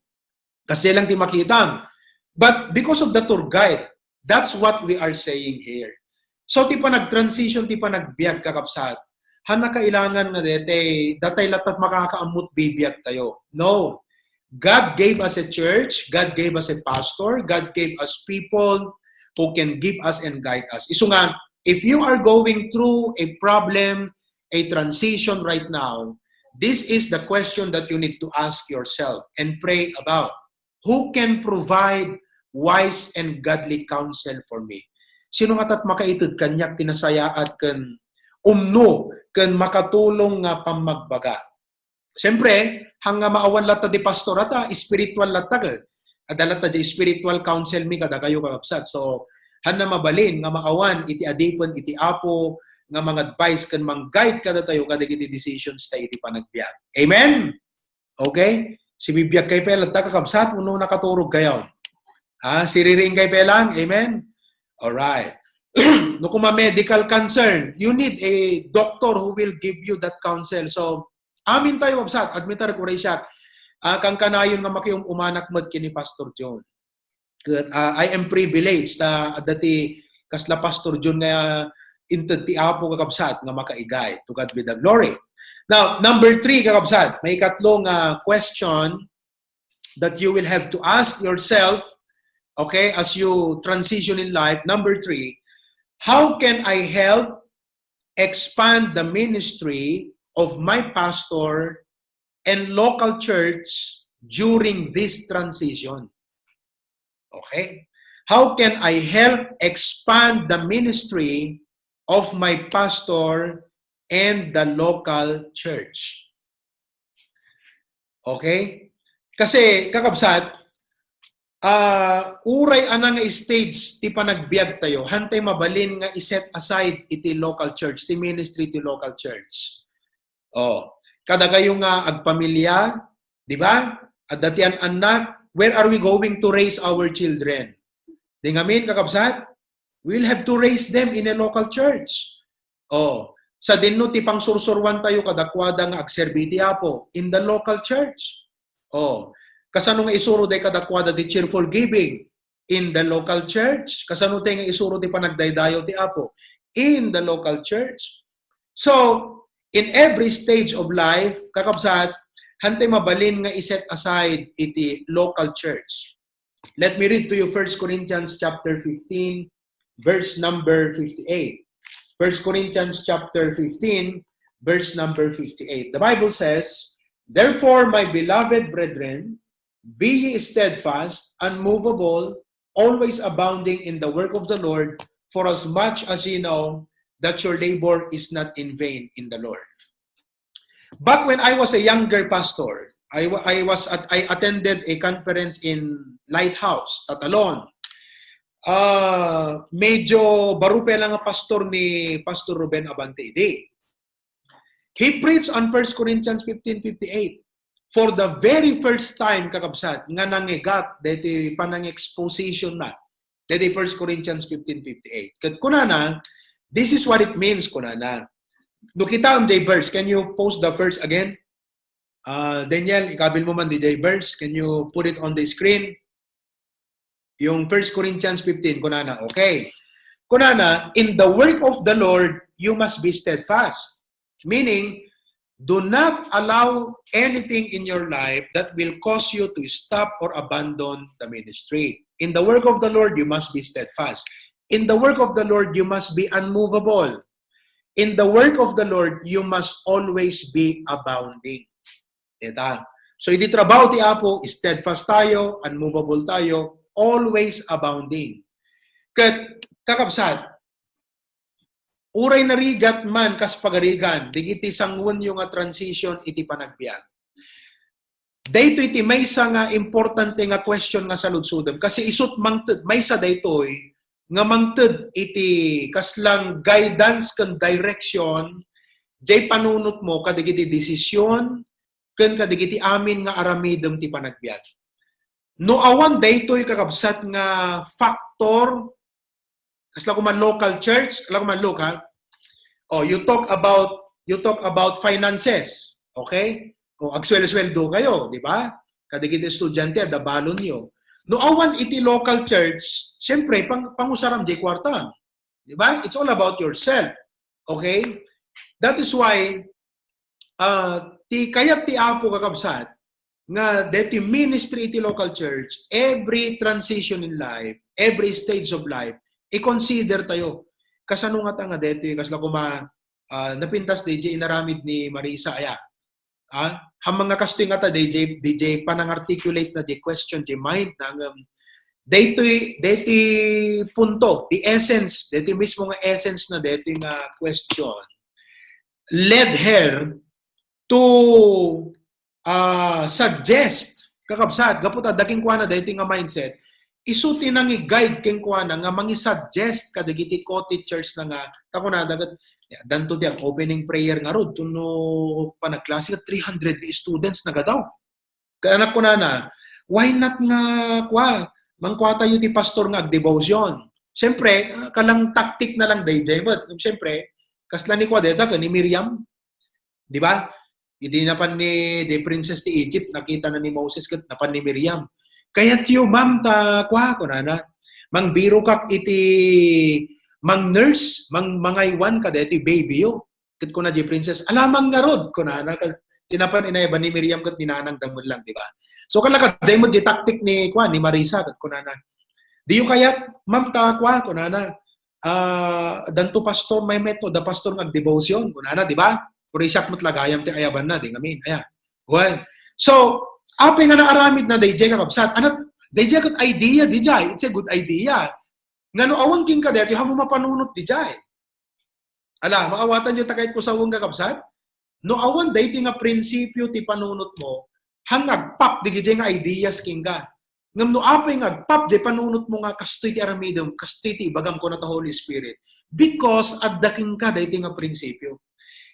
Kasi lang di makita. But because of the tour guide, that's what we are saying here. So, ti pa nag-transition, ti pa nagbiag kakapsat. Hana kailangan nga dete, datay latat makakaamot bibiyag tayo. No. God gave us a church, God gave us a pastor, God gave us people who can give us and guide us. Iso nga, if you are going through a problem, a transition right now, this is the question that you need to ask yourself and pray about. Who can provide wise and godly counsel for me? Sino nga tat makaitid kanyak tinasaya at kan umno kan makatulong nga pamagbaga. Siyempre, hanga maawan lata di pastor ata, spiritual lata ka. Adalata di spiritual counsel mi kada kayo kakapsat. So, han na mabalin nga maawan iti adipon iti apo nga mga advice kan mang-guide kada tayo kada iti decisions tayo iti panagbiag. Amen? Okay? Si bibiyag kay Pelang, kakabsat, uno nakaturog kayo. Siriring kay Pelang, amen? Alright. No, kung medical concern, you need a doctor who will give you that counsel. So, amin tayo, kabsat, admitar ko rin siya, kang kanayon nga makiyong umanak mod kini Pastor John. I am privileged dati kasla Pastor John nga inted ti apo kakabsat nga makaigay. To God be the glory. Now, number 3, kakabsat, may ikatlong question that you will have to ask yourself, okay, as you transition in life. Number 3, how can I help expand the ministry of my pastor and local church during this transition? Okay? How can I help expand the ministry of my pastor and the local church? Okay? Kasi, kakabsat, uray anang stage ti panagbiag tayo, hantay mabalin nga iset aside iti local church, ti ministry ti local church. Kada kayo nga agpamilya, di ba? At datian anak, where are we going to raise our children? Di ngamin, kakabsat, we'll have to raise them in a local church. Sa dinno ti pangsursurwan tayo kadakwada nga agserbiti apo in the local church. Kasano nga isuro day kadakwada ti cheerful giving in the local church. Kasano tay nga isuro ti panagdaydayo ti apo in the local church. So, in every stage of life, kakabsat, hantay mabalin nga iset aside iti local church. Let me read to you 1 Corinthians chapter 15, verse number 58. 1 Corinthians chapter 15, verse number 58. The Bible says, "Therefore, my beloved brethren, be ye steadfast, unmovable, always abounding in the work of the Lord, for as much as ye know that your labor is not in vain in the Lord." But when I was a younger pastor, I attended a conference in Lighthouse, Tatalon. Medyo barupe lang ang pastor ni Pastor Ruben Abantede. He preached on 1 Corinthians 15:58. for the very first time, kakabsat, nga nangigat, dito panang exposition na, dito 1 Corinthians 15:58. Kat kunana, this is what it means, kunana. Kita ang verse. Can you post the verse again? Daniel, ikabil mo man di verse. Can you put it on the screen? Yung 1 Corinthians 15, kunana. Okay. Kunana, in the work of the Lord, you must be steadfast. Meaning, do not allow anything in your life that will cause you to stop or abandon the ministry. In the work of the Lord, you must be steadfast. In the work of the Lord, you must be unmovable. In the work of the Lord, you must always be abounding. Eta. So, hindi trabaho ti Apo, steadfast tayo, unmovable tayo, always abounding. Kat, kakabsat, uray narigat man kas pagarigan, digiti sangun yung transition iti panagbiag. Dayto iti maysa nga importante nga question nga saludsudem kasi isut mangted maysa daytoy nga mangted iti kaslang guidance ken direction jay panunot mo kadigiti desisyon ken kadigiti amin nga aramidem ti panagbiag. No awan daytoy kakabsat nga factor kasla ko man local church, kasla ko man local. Oh, you talk about finances, okay? O agsweldo kayo, di ba? Kadigiti estudyante dabalon niyo. No awan iti local church, siyempre pangusaram di kwartan. Di ba? It's all about yourself. Okay? That is why kayat ti Apo kakabsat nga deti ministry iti local church, every transition in life, every stage of life, i-consider tayo. Kasano nga nga deti kasla kuma napintas DJ inaramid ni Marisa aya. Hamang nga kastoy nga ta DJ panang-articulate na di question di mind na deti punto, the essence, deti mismo nga essence na deti nga question led her to suggest kakabsat gaputa daking kuana deti nga mindset isuti nang i-guide ken kuana nga mangi-suggest kadagiti co-teachers na nga tako na dagat danto di ang opening prayer nga rod tuno panagklase 300 students na gadaw kaya anak ko na why not nga mangkuha tayo ti pastor nga ag-devotion siyempre kalang tactic na lang DJ but siyempre kasla ni kwa deta ni Miriam di ba hindi na pan ni the princess ti Egypt nakita na ni Moses ket napan ni Miriam kaya tiyo, ma'am, kwa ko na mang biro kak iti, mang nurse, mang mangaywan ka deti baby yo. Kat ko na di princess, alamang nga rod ko na tinapan inayaba ni Miriam kat ninanang damon lang, di ba? So kalakad, day mo di tactic ni Marisa, kat ko na di yung kayat, ma'am, kwa ko na danto pastor, may metoda pastor nag-devotion, ko na di ba? Kung isak mo't lagayam ti ayaban na, di ngamin, aya. Well, so, apay nga naaramid na DJ kakabsat. Anat, DJ kat idea, DJ. It's a good idea. Nga no awan king kadet, yung hamo mapanunot DJ. Ala, maawatan yung takait ko sa uwang kakabsat. No awan, dahi nga prinsipyo ti panunot mo, hangag pap, di DJ nga ideas king ka. Ngam no apay nga pap, di panunot mo nga kastoy ti aramidom, kastoy ti ibagam ko na ta Holy Spirit. Because addaking ka, dahi nga prinsipyo.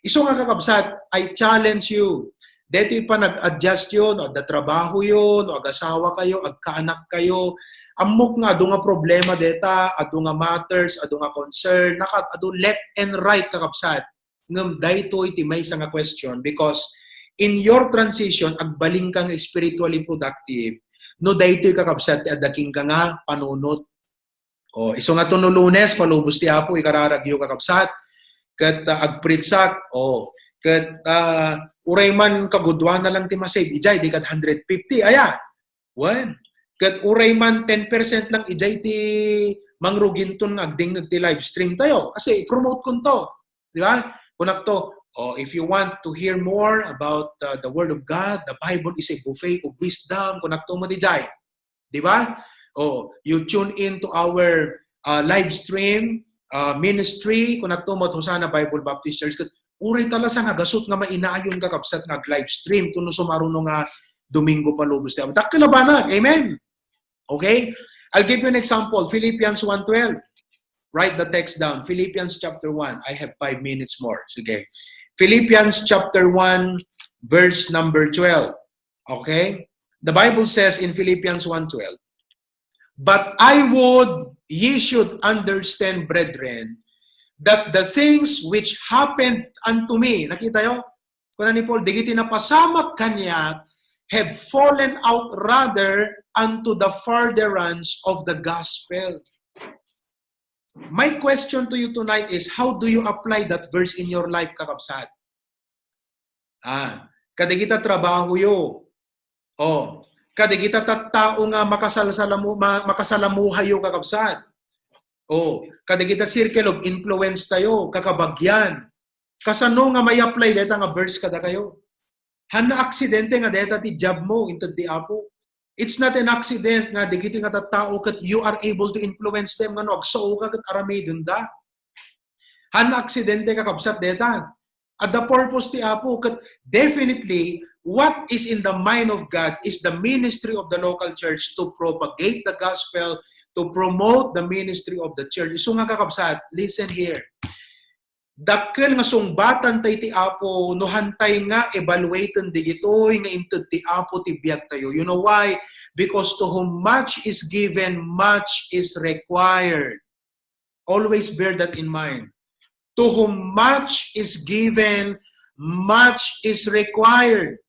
Iso nga kakabsat, I challenge you. Dito pa nag-adjust yun, o trabaho yun, o ag-asawa kayo, ag-kaanak kayo. Amok nga, ado nga problema deta, ado nga matters, ado nga concern, ado left and right kakapsat. Ngam dito iti may nga question because in your transition, agbaling kang spiritually productive, no dito kakapsat, adaking ka nga panunot. O, iso nga to no Lunes, palubos ti Apo, ikararagyo kakapsat, kat agpritsak, o, kat uray man kagudwa na lang ti masave, ijay, di kat 150, aya. One. Kat uray man 10% lang ijay ti mangruginton agding ti live stream tayo. Kasi i-promote ko to. Di ba? Kunak to, if you want to hear more about the Word of God, the Bible is a buffet of wisdom. Kunak to mo di jay. Di ba? You tune in to our live stream ministry. Kunak to mo to sana Bible Baptist Church. Uray tala sa nga gasot nga mainaayon kakapsat nga live stream tuno sumaruno nga Domingo palubos tayo. Dakila ba na? Amen? Okay? I'll give you an example. Philippians 1:12. Write the text down. Philippians chapter 1. I have 5 minutes more. Sige. Philippians chapter 1 verse number 12. Okay? The Bible says in Philippians 1:12, "But I would ye should understand, brethren, that the things which happened unto me," nakita yo? Kuna ni Paul, digiti na pasamak kanya, "have fallen out rather unto the furtherance of the gospel." My question to you tonight is, how do you apply that verse in your life, kakabsat? Kadigita trabaho yo. Kadigita tattao nga makasalamuhay yo, kakabsat. Kadigita circle of influence tayo, kakabagyan. Kasano nga may apply deta nga verse kada kayo? Hana aksidente nga deta ti job mo into the apo. It's not an accident nga digiti nga tattao kat you are able to influence them nga no agso ka kat aramay dunda. Hana aksidente ka kabsat deta. At the purpose ti apo kat definitely what is in the mind of God is the ministry of the local church to propagate the gospel, to promote the ministry of the church. So nga kakabsat, listen here. Dakkel nga sungbatan tay ti apo no hantay nga evaluaten digitoy nga inted ti apo ti biag tayo. You know why? Because to whom much is given, much is required. Always bear that in mind. To whom much is given, much is required.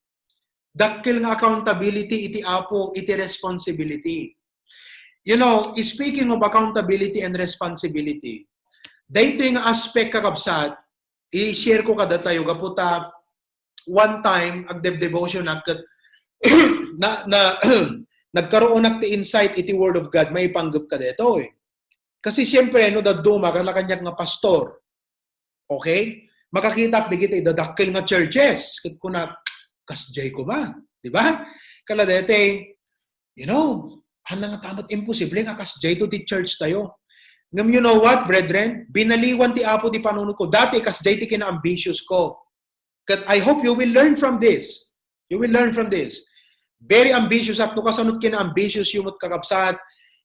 Dakkel nga accountability iti apo, iti responsibility. You know, speaking of accountability and responsibility, dahito yung aspect kakabsat, i-share ko kada tayo, kaputa, one time, devotion na nagkaroon nakti insight iti word of God, may panggap ka dito eh. Kasi siyempre, no, daduma, kanakanyag nga pastor. Okay? Makakita, digit dadakil nga churches. Kuna, kasjay ko ba? Diba? Kala dete, you know, hanang tamat imposible nga kasjay to di church tayo. Ngam, you know what, brethren? Binaliwan ti apo di panunod ko. Dati, kasjay ti kina-ambitious ko. Kat I hope you will learn from this. You will learn from this. Very ambitious at no kasanod kina-ambitious yung kakapsat.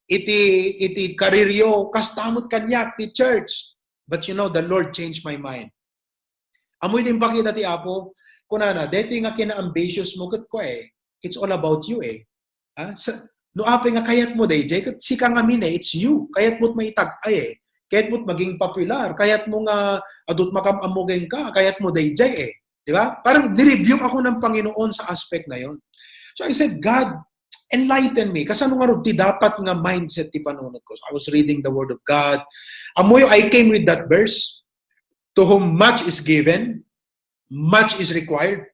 Iti kariryo, kastamot kanyak ti church. But you know, the Lord changed my mind. Amoy din pakita ti apo, kunana, dati nga kina-ambitious mo kat ko eh. It's all about you eh. No ape nga kayat mo day, kat si kang amin eh, it's you. Kayat mo't may tag-ay eh. Kayat mo't maging popular. Kayat mo nga adult makamamugay ka. Kayat mo day eh. Di ba? Parang nirebuke ako ng Panginoon sa aspect na yon. So I said, God, enlighten me. Kasi ano nga rin, dapat nga mindset ti panunod ko. So I was reading the Word of God. Amoy, I came with that verse. To whom much is given, much is required.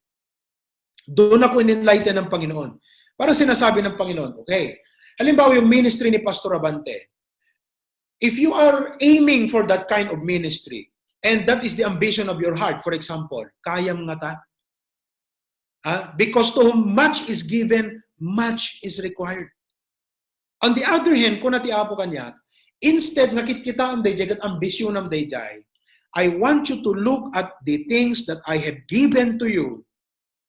Doon ako in-enlighten ng Panginoon. Parang sinasabi ng Panginoon, okay, halimbawa yung ministry ni Pastor Abante, if you are aiming for that kind of ministry, and that is the ambition of your heart, for example, kayam nga ta? Because to whom much is given, much is required. On the other hand, kung natiapo kanya, instead nakikita ang dayjay at ambisyon ng dayjay, I want you to look at the things that I have given to you.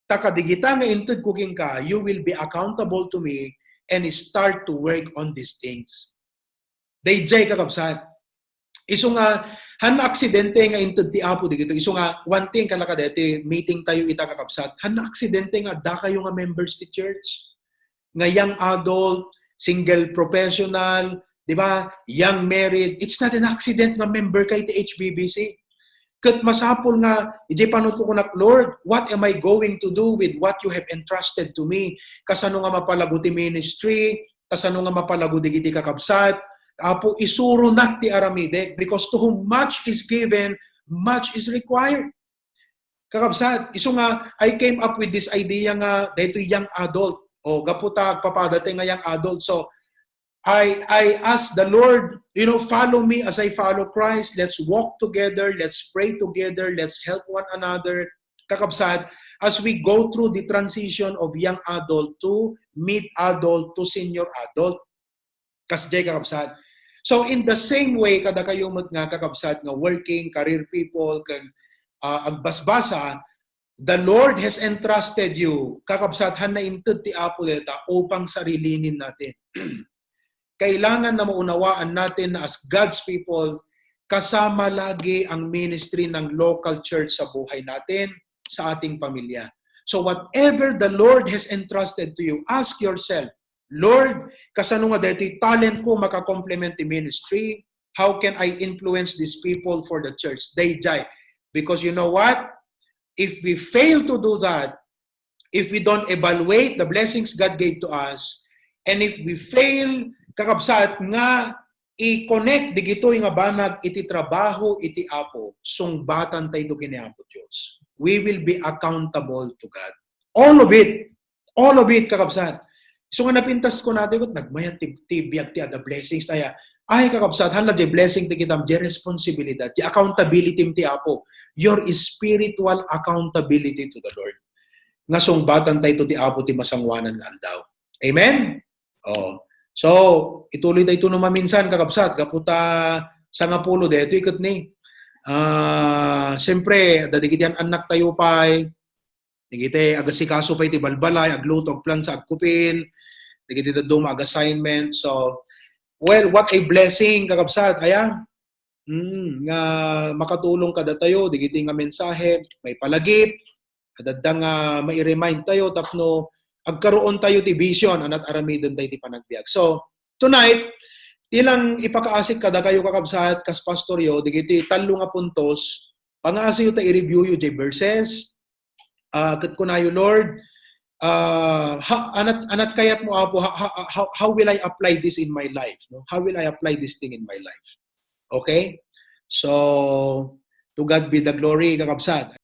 Takadigita nga intud cooking ka, you will be accountable to me and start to work on these things. Dayjay kakabsat. Iso nga, hana aksidente nga intud ti apo digito. Iso nga, one thing kalaka dete, meeting tayo ita kakabsat. Hana aksidente nga, da kayo nga members ti church. Nga young adult, single professional, di ba? Young married. It's not an accident nga member kay ti HBBC. Kat masapol nga, ijay panot ko kunak, Lord, what am I going to do with what you have entrusted to me? Kasano nga mapalago ti ministry, kasano nga mapalago di giti kakabsat, apo isuro na ti aramide, because to whom much is given, much is required. Kakabsat, iso nga, I came up with this idea nga, dito young adult, o gaputa, papadate nga young adult, so, I ask the Lord, you know, follow me as I follow Christ. Let's walk together. Let's pray together. Let's help one another. Kakabsat, as we go through the transition of young adult to mid-adult to senior adult. Kasjay kakabsat. So in the same way, kada kayo nga kakabsat nga working, career people, kan agbasbasa, the Lord has entrusted you, kakabsat, han na intud ti apo deta upang sarilinin natin. Kailangan na maunawaan natin na as God's people, kasama lagi ang ministry ng local church sa buhay natin, sa ating pamilya. So whatever the Lord has entrusted to you, ask yourself, Lord, kasano nga dito talent ko makakomplement the ministry? How can I influence these people for the church? Dayjay. Because you know what? If we fail to do that, if we don't evaluate the blessings God gave to us, and if we fail, kakabsat nga, i-connect di gito nga banag iti trabaho iti apo, sungbatan tayo kiniapo Diyos. We will be accountable to God. All of it, kakabsat. So nga napintas ko natin, nagmayat tibiyag ti ada blessings tayo. Ay kakabsat, hala di blessing ti kitam, di responsibilidad, di accountability ti apo. Your spiritual accountability to the Lord. Nga sungbatan tayo ti apo ti masangwanan nga aldaw. Amen? Oh. So, ituloy tayo no maminsan kakabsat, kaputa sa nga pulo dito ikot ni. Siyempre, dadigit yan anak tayo pa'y, digite agasikaso pa'y ti balbalay, agluto, agplan sa agkupin, digite dadong ag-assignment. So, well, what a blessing kakabsat. Ayan, nga makatulong kada tayo, digite nga mensahe, may palagip, adadang mai-remind tayo, tapno, agkaroon tayo ti vision, anat aramidon tayo ti panagbiag. So, tonight, ilang ipakaasik kada kayo kakabsat, kas pastoryo, digiti talo nga puntos, pangaso yu ta i-review yu jay verses, kat kunayo Lord, anat kayat mo apo, how will I apply this in my life? No? How will I apply this thing in my life? Okay? So, to God be the glory, kakabsat.